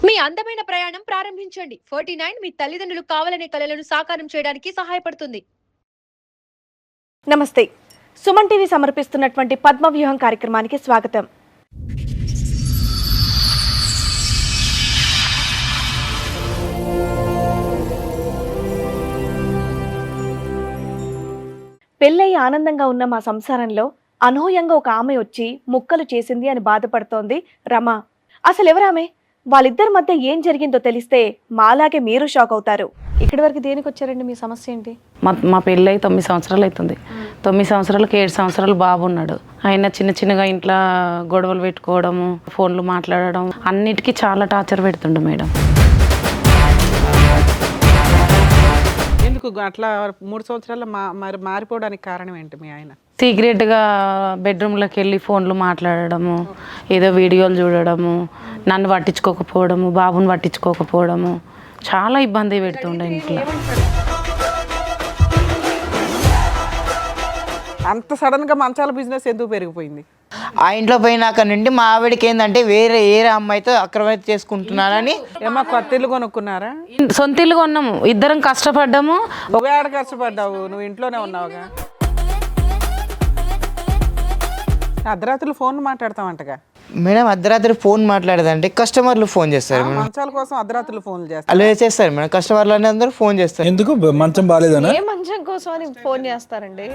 మీ అందమైన ప్రయాణం ప్రారంభించండి. 49 మీ తల్లిదండ్రులు కావాలనే కలలను సాకారం చేయడానికి సహాయపడుతుంది. నమస్తే. సుమన్ టీవీ సమర్పిస్తున్నటువంటి పద్మవ్యూహం కార్యక్రమానికి స్వాగతం. పెళ్ళయి ఆనందంగా ఉన్న మా సంసారంలో అనూహ్యంగా ఒక ఆమె వచ్చి ముక్కలు చేసింది అని బాధపడుతోంది రమ. అసలు ఎవరామె? వాళ్ళిద్దరి మధ్య ఏం జరిగిందో తెలిస్తే మాలాగే మీరు షాక్ అవుతారు. ఇక్కడి వరకు దేనికి వచ్చారండి? మీ సమస్య ఏంటి? మా పెళ్ళి 9 సంవత్సరాలు అవుతుంది. 9 సంవత్సరాలకి 7 సంవత్సరాలు బాబు ఉన్నాడు. ఆయన చిన్నగా ఇంట్లో గొడవలు పెట్టుకోవడము, ఫోన్లు మాట్లాడడం, అన్నిటికీ చాలా టార్చర్ పెడుతుండు మేడం. ఎందుకు అట్లా 3 సంవత్సరాలు మరి మారిపోవడానికి కారణం ఏంటి? మీ ఆయన సీక్రెట్గా బెడ్రూమ్లోకి వెళ్ళి ఫోన్లు మాట్లాడడము, ఏదో వీడియోలు చూడడము, నన్ను పట్టించుకోకపోవడము, బాబుని పట్టించుకోకపోవడము, చాలా ఇబ్బంది పెడుతుండే ఇంట్లో. అంత సడన్గా మంచాల బిజినెస్ ఎందుకు పెరిగిపోయింది? ఆ ఇంట్లో పోయినాక నుండి మా ఆవిడకి ఏంటంటే వేరే అమ్మాయితో అక్రమైతే చేసుకుంటున్నారని. ఏమో కొత్త ఇల్లు కొనుక్కున్నారా? సొంత ఇల్లు కొన్నాము, ఇద్దరం కష్టపడ్డాము. నువ్వే ఆడ కష్టపడ్డావు, నువ్వు ఇంట్లోనే ఉన్నావుగా. అర్ధరాత్రులు ఫోన్ మాట్లాడతామంటగా మేడం. అర్ధరాత్రి ఫోన్ మాట్లాడదంటే కస్టమర్లు ఫోన్ చేస్తారు మేడం. మంచాల కోసం అర్ధరాత్రులు ఫోన్లు చేస్తారు. అలా చేస్తారు మేడం. కస్టమర్లు అనే అందరూ ఫోన్ చేస్తారు. ఎందుకు? మంచం బాగాలేదనా? ఏ మంచం కోసం అని ఫోన్ చేస్తారండి?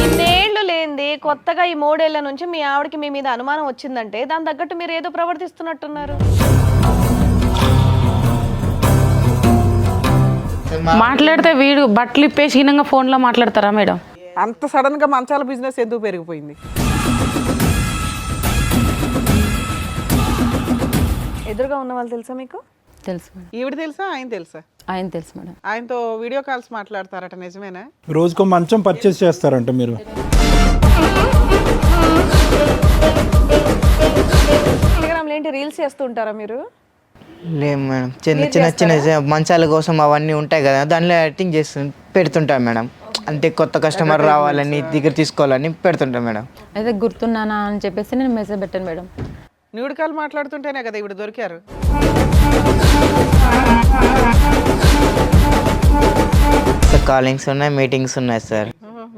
ఇన్నేళ్లు లేనిది కొత్తగా ఈ 3 ఏళ్ల నుంచి మీ ఆవిడకి మీ మీద అనుమానం వచ్చిందంటే దాని తగ్గట్టు మీరు ఏదో ప్రవర్తిస్తున్నట్టున్నారు. మాట్లాడితే వీడు బట్టలు ఇప్పేసి హీనంగా ఫోన్లో మాట్లాడతారా మేడం? అంత సడన్గా మంచాల బిజినెస్ ఎందుకు పెరిగిపోయింది? ఎదురుగా ఉన్న వాళ్ళు తెలుసా మీకు? తెలుసు మేడం. ఈవిడ తెలుసా, ఆయన తెలుసా? ఆయన తెలుసు మేడం. ఆయనతో వీడియో కాల్స్ మాట్లాడతారట, నిజమేనా? రోజుకో మంచం పర్చేస్ చేస్తారంట మీరు. ఇన్స్టాగ్రామ్లో ఏంటి రీల్స్ చేస్తూ ఉంటారా మీరు? లేదు మేడం. చిన్న మంచాల కోసం అవన్నీ ఉంటాయి కదా, దానిలో యాక్టింగ్ చేస్తు పెడుతుంటాం మేడం. అంటే కొత్త కస్టమర్ రావాలని దగ్గర తీసుకోవాలని పెడుతుంటాం మేడం. అయితే గుర్తున్నానా అని చెప్పేసి నేను మెసేజ్ పెట్టాను మేడం. న్యూడ్ కాల్ మాట్లాడుతుంటేనే కదా ఇప్పుడు దొరికారు. కాలింగ్స్ ఉన్నాయి, మీటింగ్స్ ఉన్నాయి సార్.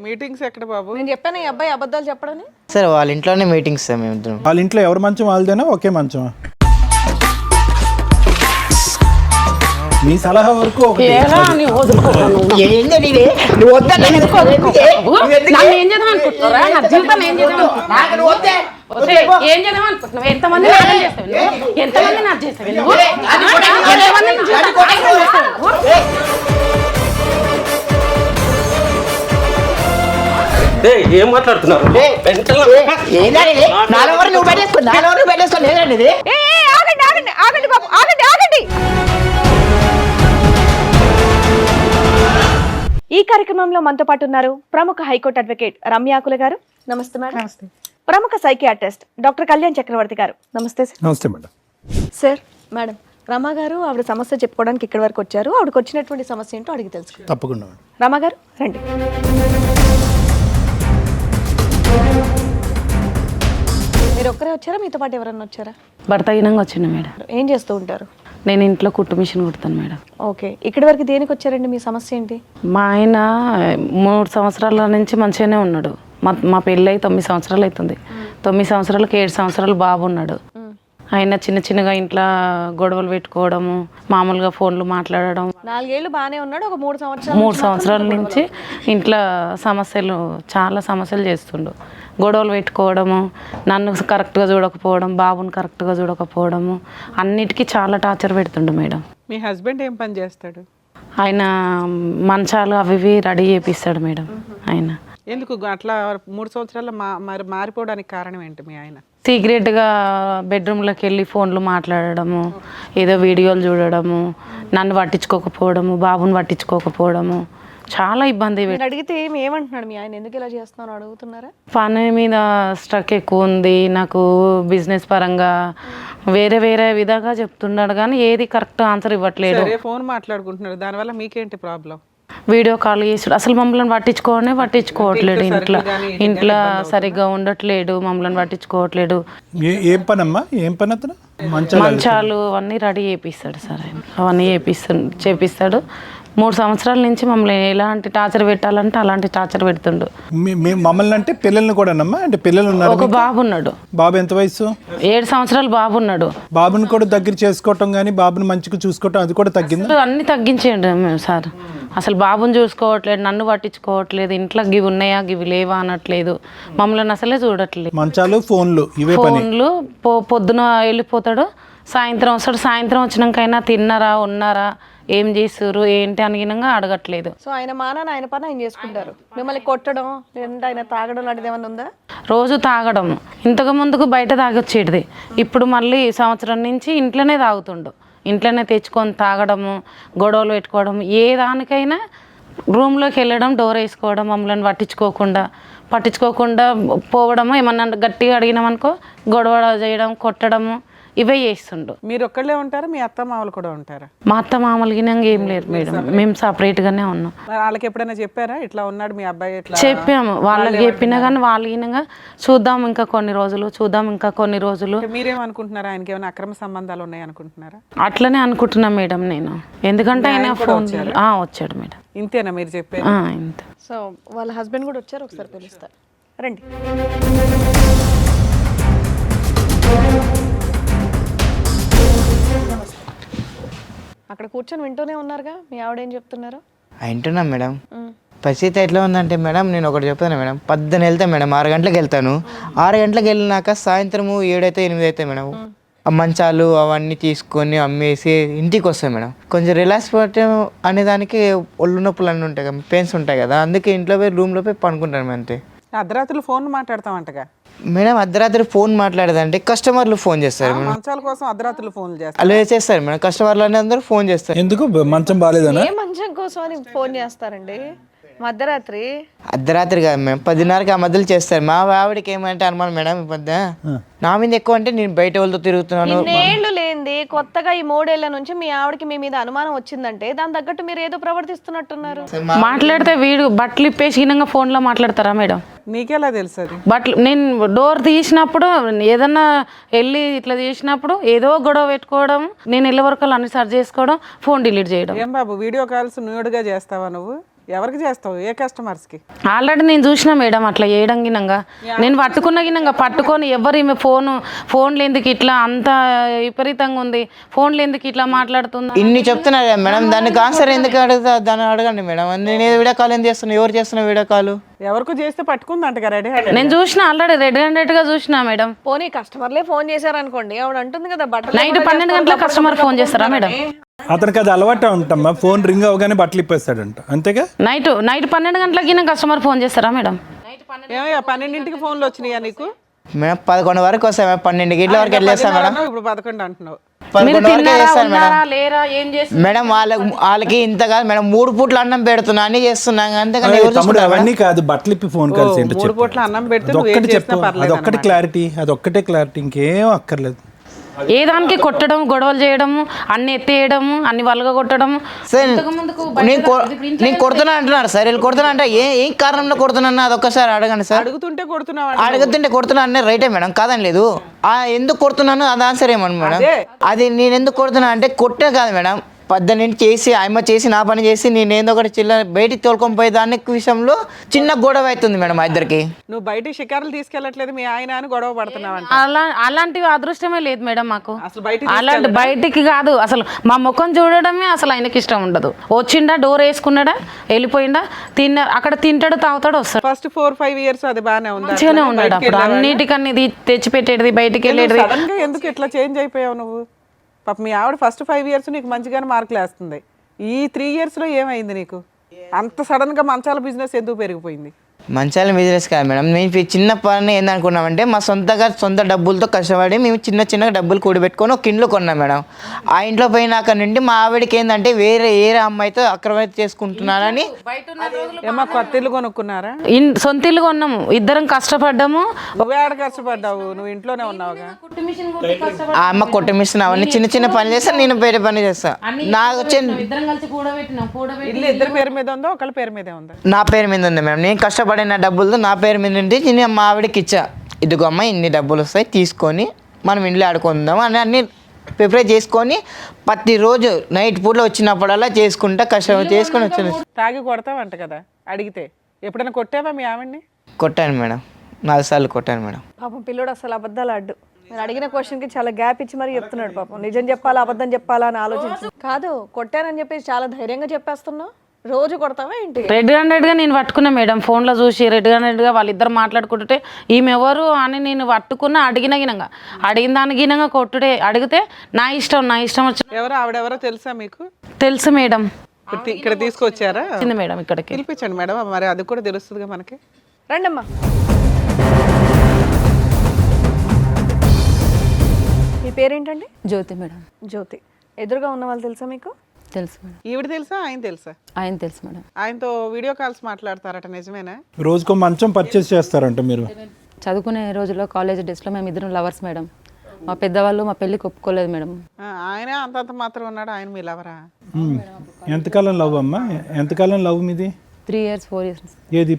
మీటింగ్స్ ఎక్కడ బాబు? నేను చెప్పాను ఈ అబ్బాయి అబద్ధాలు చెప్పడని. సార్ వాళ్ళ ఇంట్లోనే మీటింగ్స్ సార్ మేము ఇద్దరం. వాళ్ళ ఇంట్లో ఎవరి మంచం వాళ్ళదేనా? ఒకే మంచమా? మీ సలహా వరకు ఏం మాట్లాడుతున్నారు? ఈ కార్యక్రమంలో మనతో పాటు ఉన్నారు ప్రముఖ హైకోర్టు అడ్వకేట్ రమ్యాకుల గారు. నమస్తే మేడం. ప్రముఖ సైకియాట్రిస్ట్ డాక్టర్ కళ్యాణ్ చక్రవర్తి గారు. నమస్తే సార్. నమస్తే మేడం. సార్, మేడం రమా గారు ఆవిడ సమస్య చెప్పుకోవడానికి ఇక్కడి వరకు వచ్చారు. ఆవిడకి వచ్చినటువంటి సమస్య ఏంటో అడిగి తెలుసు. తప్పకుండా మేడం. రమా గారు రండి. మీరు ఒక్కరే వచ్చారా? మీతో పాటు ఎవరన్నా వచ్చారా? భర్త హీనంగా వచ్చిండు మేడం. ఏం చేస్తూ ఉంటారు? నేను ఇంట్లో కుట్టు మిషన్ కుడతాను మేడం. ఓకే. ఇక్కడి వరకు దేనికి వచ్చారండి? మీ సమస్య ఏంటి? మా ఆయన 3 సంవత్సరాల నుంచి మంచిగానే ఉన్నాడు. మా పెళ్ళి 9 సంవత్సరాలు అవుతుంది. 9 సంవత్సరాలకి 7 సంవత్సరాలు బాబు ఉన్నాడు. ఆయన చిన్నగా ఇంట్లో గొడవలు పెట్టుకోవడము, మామూలుగా ఫోన్లు మాట్లాడడం. 4 ఏళ్ళు బాగానే ఉన్నాడు. ఒక 3 సంవత్సరాల నుంచి ఇంట్లో చాలా సమస్యలు చేస్తుండు. గొడవలు పెట్టుకోవడము, నన్ను కరెక్ట్గా చూడకపోవడం, బాబుని కరెక్ట్గా చూడకపోవడము, అన్నిటికీ చాలా టార్చర్ పెడుతుండు మేడం. మీ హస్బెండ్ ఏం పని చేస్తాడు? ఆయన మంచాలు అవి రెడీ చేపిస్తాడు మేడం. ఆయన ఎందుకు అట్లా 3 సంవత్సరాలు మరి మారిపోవడానికి కారణం ఏంటి? మీ ఆయన సీక్రెట్గా బెడ్రూమ్లోకి వెళ్ళి ఫోన్లు మాట్లాడడము, ఏదో వీడియోలు చూడడము, నన్ను పట్టించుకోకపోవడము, బాబుని పట్టించుకోకపోవడము, చాలా ఇబ్బంది. అడిగితే ఏమంటున్నాడు మీ ఆయన? ఎందుకు ఇలా చేస్తున్నావు అడుగుతున్నారా? పని మీద స్ట్రక్ ఎక్కువ ఉంది నాకు, బిజినెస్ పరంగా వేరే విధంగా చెప్తున్నాడు కానీ ఏది కరెక్ట్ ఆన్సర్ ఇవ్వట్లేదు. ఫోన్ మాట్లాడుకుంటున్నారు, దానివల్ల మీకేంటి ప్రాబ్లం? వీడియో కాల్ చేసుడు, అసలు మమ్మల్ని పట్టించుకోవట్లేడు. ఇంట్లో సరిగ్గా ఉండట్లేడు, మమ్మల్ని పట్టించుకోవట్లేడు. ఏం పని అమ్మా, ఏం పని అతను? మంచాలు అవన్నీ రెడీ చేపిస్తాడు సార్ ఆయన, అవన్నీ చేపిస్తాడు. 3 సంవత్సరాల నుంచి మమ్మల్ని ఎలాంటి టార్చర్ పెట్టాలంటే అలాంటి టార్చర్ పెడుతుండు. మమ్మల్ని అంటే పిల్లల్ని కూడా అమ్మా, అంటే పిల్లలు ఉన్నారు? ఒక బాబు ఉన్నాడు. బాబు ఎంత వయసు? 7 సంవత్సరాలు బాబు ఉన్నాడు. బాబుని కూడా దగ్గర చేసుకోవటం కానీ బాబుని మంచిగా చూసుకోవటం అది కూడా తగ్గింది. అన్ని తగ్గించేయండి మేము సార్. అసలు బాబుని చూసుకోవట్లేదు, నన్ను పట్టించుకోవట్లేదు, ఇంట్లో గివి ఉన్నాయా గివి లేవా అనట్లేదు, మమ్మల్ని అసలే చూడట్లేదు. మంచాలు ఫోన్లు ఇవే ఫోన్లు. పొద్దున వెళ్ళిపోతాడు, సాయంత్రం వస్తాడు. సాయంత్రం వచ్చినాకైనా తిన్నారా ఉన్నారా ఏం చేస్తారు ఏంటి అనిగినంగా అడగట్లేదు. సో ఆయన మానాన్ని ఆయన పని ఆయన చేసుకుంటారు. మిమ్మల్ని కొట్టడం లేదంటే ఆయన తాగడం లాంటిది ఏమైనా ఉందా? రోజు తాగడం. ఇంతకు ముందుకు బయట తాగొచ్చేటిది, ఇప్పుడు మళ్ళీ సంవత్సరం నుంచి ఇంట్లోనే తాగుతుండు. ఇంట్లోనే తెచ్చుకొని తాగడము, గొడవలు పెట్టుకోవడం, ఏ దానికైనా రూమ్లోకి వెళ్ళడం, డోర్ వేసుకోవడం, మమ్మల్ని పట్టించుకోకుండా పోవడము. ఏమన్నా గట్టిగా అడిగినామనుకో గొడవ చేయడం, కొట్టడము, ఇవే చేస్తుండు. మీరు ఒక్కళ్ళే ఉంటారా, మీ అత్త మామలు కూడా ఉంటారా? మా అత్త మామూలుగా ఏం లేదు మేడం, మేము సపరేట్గానే ఉన్నాం. వాళ్ళకి ఎప్పుడైనా చెప్పారా ఇట్లా ఉన్నాడు మీ అబ్బాయి? ఇట్లా చెప్పాము, వాళ్ళకి చెప్పినా కానీ వాళ్ళకి చూద్దాం ఇంకా కొన్ని రోజులు. మీరేమనుకుంటున్నారా, ఆయనకి ఏమైనా అక్రమ సంబంధాలు ఉన్నాయి అనుకుంటున్నారా? అట్లనే అనుకుంటున్నా మేడం నేను, ఎందుకంటే ఆయన ఫోన్ వచ్చాడు మేడం. ఇంతేనా మీరు చెప్పేది? ఇంత. సో వాళ్ళ హస్బెండ్ కూడా వచ్చారు, ఒకసారి పిలుస్తారు రండి. అక్కడ కూర్చొని వింటూనే ఉన్నారుగా, మీ ఆవిడ ఏం చెప్తున్నారు? వింటున్నాం మేడం. పరిస్థితి ఎట్లా ఉందంటే మేడం, నేను ఒకటి చెప్తాను మేడం. 10 వెళ్తాను మేడం, 6 గంటలకు వెళ్తాను. 6 గంటలకు వెళ్ళినాక సాయంత్రము 7 అయితే 8 అయితే మేడం ఆ మంచాలు అవన్నీ తీసుకొని అమ్మేసి ఇంటికి వస్తాయి మేడం. కొంచెం రిలాక్స్ పట్టే అనేదానికి ఒళ్ళు నొప్పులు అన్నీ ఉంటాయి కదా, పెయిన్స్ ఉంటాయి కదా, అందుకే ఇంట్లో పోయి రూమ్లో పోయి పడుకుంటాను అంతే. అర్ధరాత్రులు ఫోన్ మాట్లాడతామంటగా మేడం? అర్ధరాత్రి ఫోన్ మాట్లాడదంటే కస్టమర్లు ఫోన్ చేస్తారు మేడం. మంచాల కోసం అర్ధరాత్రులు ఫోన్ చేస్తారు. అలా చేస్తారు మేడం, కస్టమర్లు అందరూ ఫోన్ చేస్తారు. ఎందుకు మంచం బాగాలేదనా? ఏ మంచం కోసం అని ఫోన్ చేస్తారండి మధ్యరాత్రి? అర్ధరాత్రి కాదు మేడం, 10:30కి ఆ మధ్యలో చేస్తారు. మా ఆవిడకి ఏమంటే అనుమానం మేడం, ఈ మధ్య నా మీద ఎక్కువ అంటే నేను బయట వాళ్ళతో తిరుగుతున్నాను. ఇన్నేళ్లు లేనిది కొత్తగా ఈ 3 ఏళ్ల నుంచి మీ ఆవిడకి మీ మీద అనుమానం వచ్చిందంటే దాని తగ్గట్టు మీరు ఏదో ప్రవర్తిస్తున్నట్టున్నారు. మాట్లాడితే వీడు బట్టలు ఇప్పేసి ఫోన్లో మాట్లాడతారా మేడం? నీకెలా తెలుసు అది? బట్టలు నేను డోర్ తీసినప్పుడు ఏదన్నా వెళ్ళి ఇట్లా చేసినప్పుడు ఏదో గొడవ పెట్టుకోవడం, నేను వెళ్ళే వరకు అన్ని సర్చ్ చేసుకోవడం, ఫోన్ డిలీట్ చేయడం. ఏం బాబు వీడియో కాల్స్ న్యూడ్గా చేస్తావా నువ్వు? ఎవరికి చేస్తావు, ఏ కస్టమర్స్కి? ఆల్రెడీ నేను చూసిన మేడం అట్లా చేయడం గినంగా, నేను పట్టుకొని ఎవరు ఈమె ఫోన్లు ఎందుకు ఇట్లా అంత విపరీతంగా ఉంది, ఫోన్లు ఎందుకు ఇట్లా మాట్లాడుతుందా ఇన్ని చెప్తున్నారు కదా మేడం, దానికి ఆన్సర్ ఎందుకు అడుగుతా? దాన్ని అడగండి మేడం. నేను వీడియో కాల్ ఏం చేస్తున్నా, ఎవరు చేస్తున్నా వీడియో కాల్? ఎవరికి చేస్తే పట్టుకుందంట రెడీ హ్యాండెడ్. నేను చూసిన ఆల్రెడీ రెడ్ హ్యాండెడ్ గా చూసిన మేడం. పోనీ కస్టమర్లే ఫోన్ చేశారనుకోండి, ఆవిడ అంటుంది కదా బట్టలు నైట్ 12 గంటలకు కస్టమర్ ఫోన్ చేస్తారా మేడం? అతనికి అది అలవాటు ఉంటామ్మా, ఫోన్ రింగ్ అవగానే బట్టలు ఇప్పేస్తాడంట, అంతేగా? నైట్ 12 గంటలకి కస్టమర్ ఫోన్ చేస్తారా మేడం? ఏమయ్యా 12ంటికి ఫోన్లు వచ్చినాయా నీకు? మేడం 11 వరకు వస్తాయి మేడం, 12 గంటల వరకు వెళ్ళేస్తాం మేడం. ఇప్పుడు 11 అంటున్నావు. 11 వరకు చేస్తాను మేడం. మేడం వాళ్ళకి ఇంత కాదు మేడం, 3 పూట్ల అన్నం పెడుతున్నా అన్ని చేస్తున్నాం, అంతేగాని తమ్ముడు అవన్నీ కాదు, బట్టలు ఇప్పి ఫోన్ కాల్స్ ఏంటో 3 పూట్ల అన్నం పెడితే అదొక్కటి చెప్పు, అదొక్కటి క్లారిటీ, అదొక్కటే క్లారిటీ, ఇంకేం అక్కర్లేదు. ఏ దానికి కొట్టడం, గొడవలు చేయడము, అన్ని ఎత్తేయడము, అన్ని వల్గా కొట్టడము. సార్ నేను కొడుతున్నా అంటున్నారు సార్, వీళ్ళు కొడుతున్నా అంటే ఏం కారణంలో కొడుతున్నా అదొక్కసారి అడగండి సార్. అడుగుతుంటే కొడుతున్నా అన్నీ రైటే మేడం, కాదని లేదు. ఎందుకు కొడుతున్నాను అది ఆన్సర్ ఏమన్నా మేడం? అది నేను ఎందుకు కొడుతున్నా అంటే కొట్టే కాదు మేడం, 18 చేసి ఆయమ్మ చేసి నా పని చేసి నేను ఏందో ఒకటి చిల్లర బయటికి తోలుకొని పోయి దాని విషయంలో చిన్న గొడవ అవుతుంది మేడం మా ఇద్దరికి. నువ్వు బయటికి షికారులు తీసుకెళ్ళట్లేదు మీ ఆయన అని గొడవ పడుతున్నావు. అలాంటి అదృష్టమే లేదు మేడం మాకు. అసలు అలాంటి బయటికి కాదు, అసలు మా ముఖం చూడడమే అసలు ఆయనకి ఇష్టం ఉండదు. వచ్చిండా, డోర్ వేసుకున్నాడా, వెళ్ళిపోయిందా, అక్కడ తింటాడు, తాగుతాడు, వస్తాడు. ఫస్ట్ 4-5 years అది బాగానే ఉంది, మంచిగానే ఉన్నాడు. అప్పుడు అన్నిటికన్నీ తెచ్చి పెట్టేది, బయటికి వెళ్ళేది. ఎందుకు ఇట్లా చేంజ్ అయిపోయావు నువ్వు? పాప మీ ఆవిడ ఫస్ట్ 5 years నీకు మంచిగానే మార్కులు వేస్తుంది, ఈ 3 yearsలో ఏమైంది నీకు? అంత సడన్గా మంచాల బిజినెస్ ఎందుకు పెరిగిపోయింది? మంచాల బిజినెస్ కాదు మేడం, మేము ఈ చిన్న పని ఏందనుకున్నామంటే మా సొంత డబ్బులతో కష్టపడి మేము చిన్న డబ్బులు కూడబెట్టుకొని ఒక ఇంట్లో కొన్నాం మేడం. ఆ ఇంట్లో పోయినాక నుండి మా ఆవిడకి ఏంటంటే వేరే అమ్మాయితో అక్రమైతే చేసుకుంటున్నారని. ఏమో కొత్త ఇల్లు కొనుక్కున్నారా? సొంత ఇల్లు కొన్నాము, ఇద్దరం కష్టపడ్డాము. నువ్వే ఆడ కష్టపడ్డావు, నువ్వు ఇంట్లోనే ఉన్నావుగా. ఆ అమ్మ కొట్టమిస్తున్నా అవన్నీ చిన్న పని చేస్తా, నేను వేరే పని చేస్తా. నాకు వచ్చే ఇద్దరం కలిసి కూడబెట్టినాం. ఇల్లు ఇద్దరి పేరు మీద ఉందా, ఒకళ్ళ పేరు మీదే ఉందా? నా పేరు మీద ఉంది మేడం. నేను కష్టపడిన డబ్బులతో నా పేరు మీద ఉంటే నేను మా ఆవిడకి ఇచ్చా, ఇదిగో అమ్మ ఇన్ని డబ్బులు వస్తాయి తీసుకొని మనం ఇంట్లో ఆడుకుందాం అని అన్ని ప్రిపేర్ చేసుకొని ప్రతిరోజు నైట్ పూటలో వచ్చినప్పుడల్లా చేసుకుంటా కష్టం చేసుకొని వచ్చాను. తాగి కొడతావంట కదా అడిగితే, ఎప్పుడైనా కొట్టావా మీ ఆవిడ్ని? కొట్టాను మేడం, 4 సార్లు కొట్టాను మేడం. పాపం పిల్లోడు అసలు అబద్ధాలు ఆడు. నేను అడిగిన క్వశ్చన్కి చాలా గ్యాప్ ఇచ్చి మరీ చెప్తున్నాడు పాపం. నిజం చెప్పాలా అబద్ధం చెప్పాలా అని ఆలోచించి కాదు, కొట్టానని చెప్పేసి చాలా ధైర్యంగా చెప్పేస్తున్నావు. రోజు కొడతావా ఏంటి? రెడ్ హ్యాండెడ్గా నేను పట్టుకున్నా మేడం, ఫోన్లో చూసి రెడ్ హ్యాండెడ్గా వాళ్ళిద్దరు మాట్లాడుకుంటుంటే ఈమె ఎవరు అని నేను పట్టుకున్నా. అడిగిన దాని గినంగా కొట్టుడే. అడిగితే నా ఇష్టం వచ్చి. ఎవరో ఆవిడెవరో తెలుసా మీకు? తెలుసు మేడం. ఇక్కడ తీసుకొచ్చారా? వచ్చింది మేడం ఇక్కడికి. పిలిపించండి మేడం, మరి అది కూడా తెలుస్తుందిగా మనకి. రండమ్మా. మీ పేరేంటండి? జ్యోతి మేడం. జ్యోతి. ఎదురుగా ఉన్న వాళ్ళు తెలుసా మీకు? తెలుసు మేడం. ఈవిడ తెలుసా, ఆయన తెలుసా? ఆయన తెలుసు మేడం. ఆయనతో వీడియో కాల్స్ మాట్లాడతారట, నిజమేనా? రోజుకో మంచం పర్చేస్ చేస్తారంట మీరు. చదువుకునే రోజుల్లో కాలేజ్ డేస్లో మేము ఇద్దరం లవర్స్ మేడం. మా పెద్దవాళ్ళు మా పెళ్ళికి ఒప్పుకోలేదు మేడం. ఆయన అంతంత మాత్రం ఉన్నాడు, ఆయన మీ లవరా? ఎంతకాలం లవ్ అమ్మా? ఎంతకాలం లవ్ మీది? 3 years 4 years. ఏది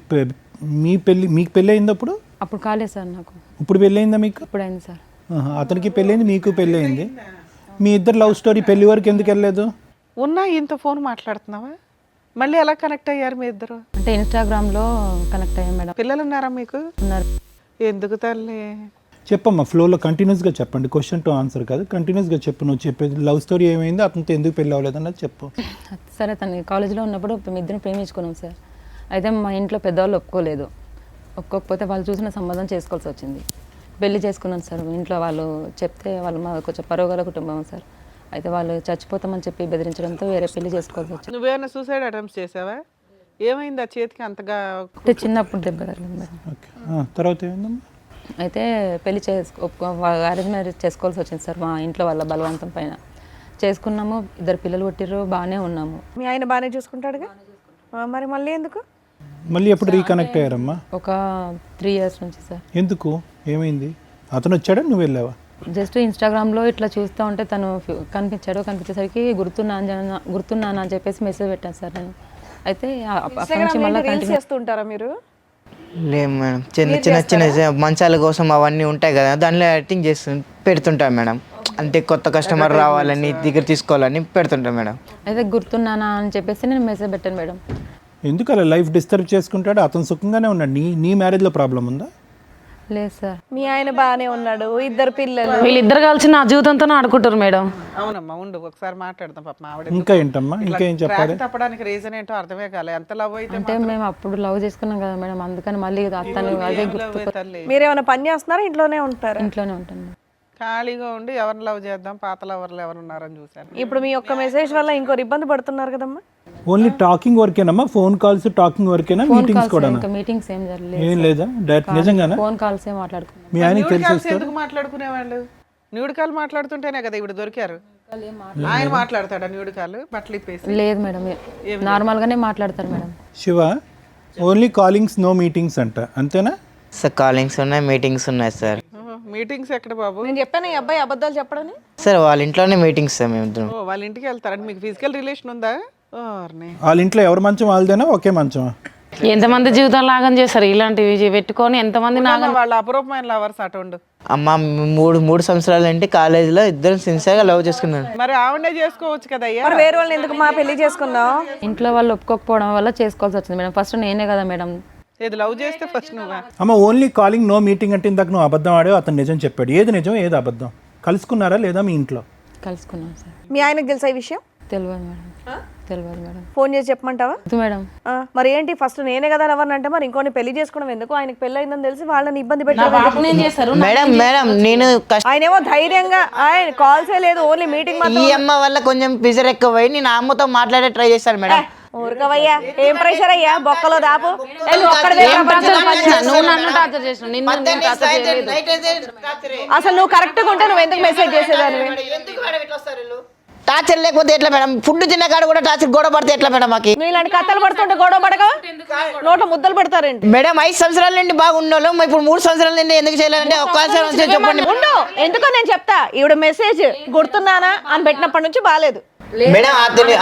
మీకు పెళ్ళి అయింది అప్పుడు? అప్పుడు కాలేదు సార్ నాకు. ఇప్పుడు పెళ్ళి అయిందా మీకు? ఇప్పుడు అయింది సార్. అతనికి పెళ్ళి అయింది, మీకు పెళ్ళి అయింది. మీ ఇద్దరు లవ్ స్టోరీ పెళ్లి వరకు ఎందుకు వెళ్ళలేదు? ఉన్నా ఇంత ఫోన్ మాట్లాడుతున్నావా? మళ్ళీ ఎలా కనెక్ట్ అయ్యారు మీ ఇద్దరు? అంటే ఇన్స్టాగ్రామ్లో కనెక్ట్ అయ్యాం మేడం. పిల్లలు ఉన్నారా మీకు? ఉన్నారు. ఎందుకు తల్లి? చెప్పమ్మా, ఫ్లోలో కంటిన్యూస్గా చెప్పండి, క్వశ్చన్ టు ఆన్సర్ కాదు, కంటిన్యూస్గా చెప్పు. నువ్వు చెప్పేది లవ్ స్టోరీ ఏమైంది, అతనితో ఎందుకు పెళ్ళి అవ్వలేదు అన్నది చెప్పు. సరే, తను కాలేజీలో ఉన్నప్పుడు మేము ఇద్దరం ప్రేమించుకున్నాం సార్. అయితే మా ఇంట్లో పెద్దవాళ్ళు ఒప్పుకోలేదు. ఒప్పుకోకపోతే వాళ్ళు చూసిన సంబంధం చేసుకోవాల్సి వచ్చింది. పెళ్లి చేసుకున్నాను సార్. ఇంట్లో వాళ్ళు చెప్తే వాళ్ళు మా కొంచెం పరోగల కుటుంబం సార్. అయితే వాళ్ళు చచ్చిపోతామని చెప్పి బెదిరించడంతో వేరే పెళ్లి చేసుకోవాల్సి వచ్చింది. నువ్వేమైనా సూసైడ్ అటెంప్ట్స్ చేసావా? ఏమైంది ఆ చేతికి అంతగా? అంటే చిన్నప్పుడు దెబ్బ తగిలింది మేడం. ఓకే, తర్వాత ఏమైందమ్మా? అయితే పెళ్లి అరేంజ్ మ్యారేజ్ చేసుకోవాల్సి వచ్చింది సార్. మా ఇంట్లో వాళ్ళ బలవంతం పైన చేసుకున్నాము. 2 పిల్లలు పుట్టిర్రు, బాగానే ఉన్నాము. మీ ఆయన బాగానే చూసుకుంటాడుగా, మరి మళ్ళీ ఎందుకు? మళ్ళీ ఎప్పుడు రీకనెక్ట్ అయ్యారమ్మా? ఒక 3 years నుంచి సార్. ఎందుకు, ఏమైంది? అతను వచ్చాడా, నువ్వు వెళ్ళావా? జస్ట్ ఇన్స్టాగ్రామ్లో ఇట్లా చూస్తూ ఉంటే తను కనిపించేసరికి గుర్తున్నాను అని చెప్పేసి మెసేజ్ పెట్టాను సార్ నేను. అయితే అప్పటి నుంచి మళ్ళీ రీల్స్ చేస్తూ ఉంటారా మీరు? లేదు మేడం, చిన్న మంచాల కోసం అవన్నీ ఉంటాయి కదా, దానిలో ఎడిటింగ్ చేస్తు పెడుతుంటాం మేడం. అంటే కొత్త కస్టమర్ రావాలని దగ్గర తీసుకోవాలని పెడుతుంటాం మేడం. అయితే గుర్తున్నానా అని చెప్పేసి నేను మెసేజ్ పెట్టాను మేడం. ఎందుకు అలా లైఫ్ డిస్టర్బ్ చేసుకుంటాడు? అతను సుఖంగానే ఉన్నాడు. నీ మ్యారేజ్లో ప్రాబ్లం ఉందా? లేదు సార్. మీ ఆయన బాగానే ఉన్నాడు, 2 పిల్లలు. వీళ్ళిద్దరు కలిసి నా జీవితంతో ఆడుకుంటారు మేడం. అవునమ్మా, ఉండు ఒకసారి మాట్లాడదాం. పాప ఆవిడ ఇంకా ఏంటమ్మా, ఇంకా ఏం చెప్పాలి? తప్పడానికి రీజన్ ఏంటో అర్థమే కాలే. ఎంత లవ్ అయితే అంటే మేము అప్పుడు లవ్ చేసుకున్నాం కదా మేడం, అందుకని మళ్ళీ అతను అదే గుర్తు. తల్లి మీరేమైనా పని చేస్తున్నారా, ఇంట్లోనే ఉంటారా? ఇంట్లోనే ఉంటాను. ఖాళీగా ఉండి ఎవరిని లవ్ చేద్దాం, పాత లవర్లు ఎవరు ఉన్నారని చూసాను. ఇప్పుడు మీ ఒక్క మెసేజ్ వల్ల ఇంకోరు ఇబ్బంది పడుతున్నారు కదమ్మా. ఓన్లీ టాకింగ్ వర్కేనమ్మా? ఫోన్ కాల్స్ టాకింగ్ వర్కేనా? మీటింగ్స్ కూడా ఇంకా మీటింగ్స్ ఏం జరగలేదు. ఏం లేదా? డైరెక్ట్ నిజంగానా? ఫోన్ కాల్స్ ఏ మాట్లాడుకున్నాం. మీ ఆయనకి తెలిసి ఎందుకు మాట్లాడుకునేవాళ్ళు? న్యూడ్ కాల్ మాట్లాడుతుంటేనే కదా ఇప్పుడు దొరికారు. ఆయన మాట్లాడతాడా న్యూడ్ కాల్ బట్టలు ఇప్పేసి? లేదు మేడం, నార్మల్ గానే మాట్లాడతారు madam. Shiva, only callings no meetings అంట, అంతేనా? సార్ కాలింగ్స్ ఉన్నాయి, మీటింగ్స్ ఉన్నాయి సార్. మీటింగ్స్ ఎక్కడ బాబు? నేను చెప్పాను ఈ అబ్బాయి అబద్ధాలు చెప్పడని. సార్ వాళ్ళ ఇంట్లోనే మీటింగ్స్ సార్ మేము ఇద్దరం. వాళ్ళ ఇంటికి వెళ్తారంటే మీకు ఫిజికల్ రిలేషన్ ఉందా? వాళ్ళ ఇంట్లో ఎవరి మంచం వాళ్ళదేనా, ఒకే మంచమా? ఎంతమంది జీవితాలు నాగం చేస్తారు ఇలాంటివి పెట్టుకొని, ఎంతమంది నాగం. వాళ్ళ అపరూపమైన లవర్స్ అటుండు. అమ్మ మూడు సంవత్సరాలు అంటే కాలేజీలో ఇద్దరం సిన్సియర్గా లవ్ చేసుకున్నాను. మరి ఆవిడనే చేసుకోవచ్చు కదా అయ్యా. మరి వేరే వాళ్ళని ఎందుకు మా పెళ్లి చేసుకున్నావు? ఇంట్లో వాళ్ళు ఒప్పుకోకపోవడం వల్ల చేసుకోవాల్సి వచ్చింది మేడం. ఫస్ట్ నేనే కదా మేడం. ఏది లవ్ చేస్తే ఫస్ట్ నువ్వా? అమ్మ, ఓన్లీ కాలింగ్ నో మీటింగ్ అంటే ఇందాక నువ్వు అబద్ధం ఆడావు, అతను నిజం చెప్పాడు. ఏది నిజం, ఏది అబద్ధం? కలుసుకున్నారా లేదా మీ ఇంట్లో? కలుసుకున్నాం సార్. మీ ఆయనకు తెలుసా ఈ విషయం? తెలియదు మేడం. తెలియదు మేడం. ఫోన్ చేసి చెప్పమంటావా? మేడం మరి ఏంటి, ఫస్ట్ నేనే కదా ఎవరిని అంటే మరి ఇంకోని పెళ్లి చేసుకోవడం ఎందుకు? ఆయనకి పెళ్లి అయిందని తెలిసి వాళ్ళని ఇబ్బంది పెట్టారు. మేడం నేను ఆయన ఏమో ధైర్యంగా ఆయన కాల్సే లేదు, ఓన్లీ మీటింగ్ ఈ అమ్మ వల్ల కొంచెం ప్రెజర్ ఎక్కువ పోయి నేను అమ్మతో మాట్లాడే ట్రై చేశాను మేడం. ఊరుకోవయ్యా, ఏం ప్రెషర్ అయ్యా, బొక్కలో దాపు. వెళ్ళు, ఒక్కడివే ఏం ప్రపంచం టార్చర్ పంచు. నువ్వు నన్ను టార్చర్ చేసినావు, నిన్ను నేను టార్చర్ చేయలేదు. అసలు నువ్వు కరెక్ట్ గా ఉంటే నువ్వు ఎందుకు మెసేజ్ చేసేదాన్ని? టార్చర్ లేకపోతే ఎట్లా మేడం? ఫుడ్ తిన్న కాడ కూడా టార్చర్ గొడవ పడితే ఎట్లా మేడం? మాకు నువ్వు ఇలాంటి కథలు పడుతుంటే గొడవ పడక నోట ముద్దలు పెడతారేంటి? మేడం 5 సంవత్సరాల నుండి బాగుండోళ్ళు ఇప్పుడు 3 సంవత్సరాల నుండి ఎందుకు చేయలేదంటే ఒక్కసారి చెప్పండి ఉండు, ఎందుకో నేను చెప్తా. ఈవిడ మెసేజ్ గుర్తున్నానా అని పెట్టినప్పటి నుంచి బాగాలేదు. మేడం.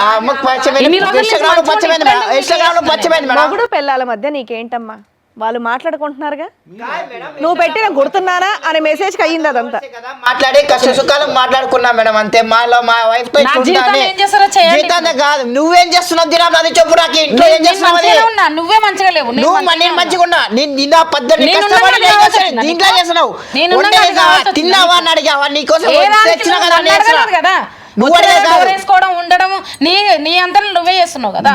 ఆ అమ్మకు పచ్చమైంది, ఇన్స్టాగ్రామ్ లో పచ్చమైంది మేడం, ఇన్స్టాగ్రామ్ లో పచ్చమైంది మేడం. మొగుడు పిల్లల మధ్య నీకేంటమ్మా? వాళ్ళు మాట్లాడుకుంటున్నారుగా, నువ్వు పెట్టిన గుర్తున్నానా అనే మెసేజ్ అయ్యింది అదంతా. మాట్లాడి కష్ట సుఖాలు మాట్లాడుకున్నా మేడం, అంతే. మా వైఫ్ తో జీవితాన్ని కాదు, నువ్వేం చేస్తున్నావు దినా అది చెప్పు నాకు. ఇంట్లో ఏం చేస్తున్నావు? నువ్వే మంచిగా లేవు. నువ్వు నేను మంచిగా ఉన్నా, నిన్న పద్ధతి దీంట్లో చేస్తున్నావు. తిన్నావా అని అడిగావా? నీకోసం తెచ్చినా కదా. వేసుకోవడం ఉండడం నీ అంతా నువ్వే చేస్తున్నావు కదా,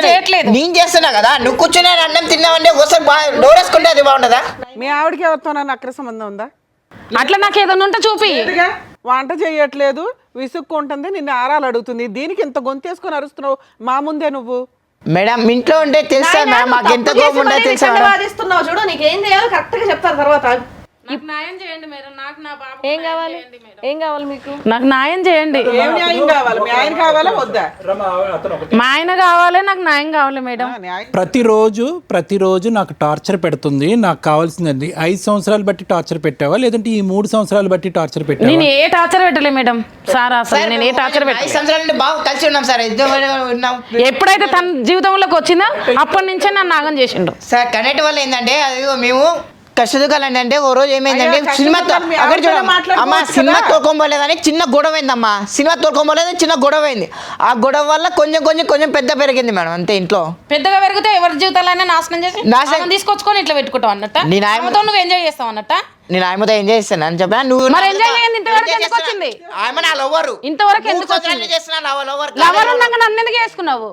చేయట్లేదు. నేను చేస్తున్నా కదా. నువ్వు కూర్చునే అన్నం తిన్నావంటే ఒకసారి డోర్ వేసుకుంటే అది బాగుండదా? మీ ఆవిడకి ఎవరితో అక్ర సంబంధం ఉందా? అట్లా నాకు ఏదైనా ఉంటే చూపి. వంట చేయట్లేదు, విసుక్కుంటుంది, నిన్ను ఆరాలు అడుగుతుంది. దీనికి ఇంత గొంతేసుకొని అరుస్తున్నావు మా ముందే నువ్వు. మేడం ఇంట్లో ఉంటే తెలుసా మేడం, మాకు ఎంత కోపం ఉంటే తెలుసా మేడం. వాదిస్తున్నావు చూడు, నీకేం చేయాలో కరెక్ట్ గా చెప్తాను తర్వాత. న్యాయం చేయండి మేడం, నాకు నా బాబు ఏం కావాలి? ఏం కావాలి మీకు? నాకు న్యాయం చేయండి. ఏం న్యాయం కావాలి? మీ ఆయన కావాలా వద్దా? మా ఆయన కావాలి, నాకు న్యాయం కావాలి మేడం. ప్రతిరోజు నాకు టార్చర్ పెడుతుంది. నాకు కావాల్సింది 5 సంవత్సరాలు బట్టి టార్చర్ పెట్టావా, లేదంటే ఈ 3 సంవత్సరాలు బట్టి టార్చర్ పెట్టావా? నేను ఏ టార్చర్ పెట్టలే మేడం. సార్ అసలు నేను ఏ టార్చర్ 5 సంవత్సరాల నుండి బాగా కలిసి ఉన్నాం సార్, ఉన్నాం. ఎప్పుడైతే తన జీవితంలోకి వచ్చిందో అప్పటి నుంచే నన్ను నాగం చేసిండు సార్. కనెక్ట్ వల్ల ఏంటంటే అది మేము కష్టదుకాలు ఏంటంటే ఓ రోజు ఏమైందంటే సినిమాతో అక్కడ అమ్మ సినిమా తోలుకోబోలేదని చిన్న గొడవ అయిందమ్మా. సినిమా తోలుకోబోలేదు, చిన్న గొడవ అయింది. ఆ గొడవ వల్ల కొంచెం పెద్ద పెరిగింది మేడం, అంతే. ఇంట్లో పెద్దగా పెరిగితే ఎవరి జీవితాలైనా నాశనం చేసి తీసుకొచ్చుకొని ఇట్లా పెట్టుకుంటావు అన్నట్ట. నువ్వు ఎంజాయ్ చేస్తావు అన్నట్ట. నేను ఆయనతో ఎంజాయ్ చేస్తాను అని చెప్పా. నువ్వు ఎంజాయ్ చేయండి. ఇంతవరకు ఎందుకు వచ్చింది? ఆమె నా లవ్వరు. ఇంతవరకు ఎందుకు వచ్చింది? లవర్ ఉన్నాక నన్ను ఎందుకు చేసుకున్నావు?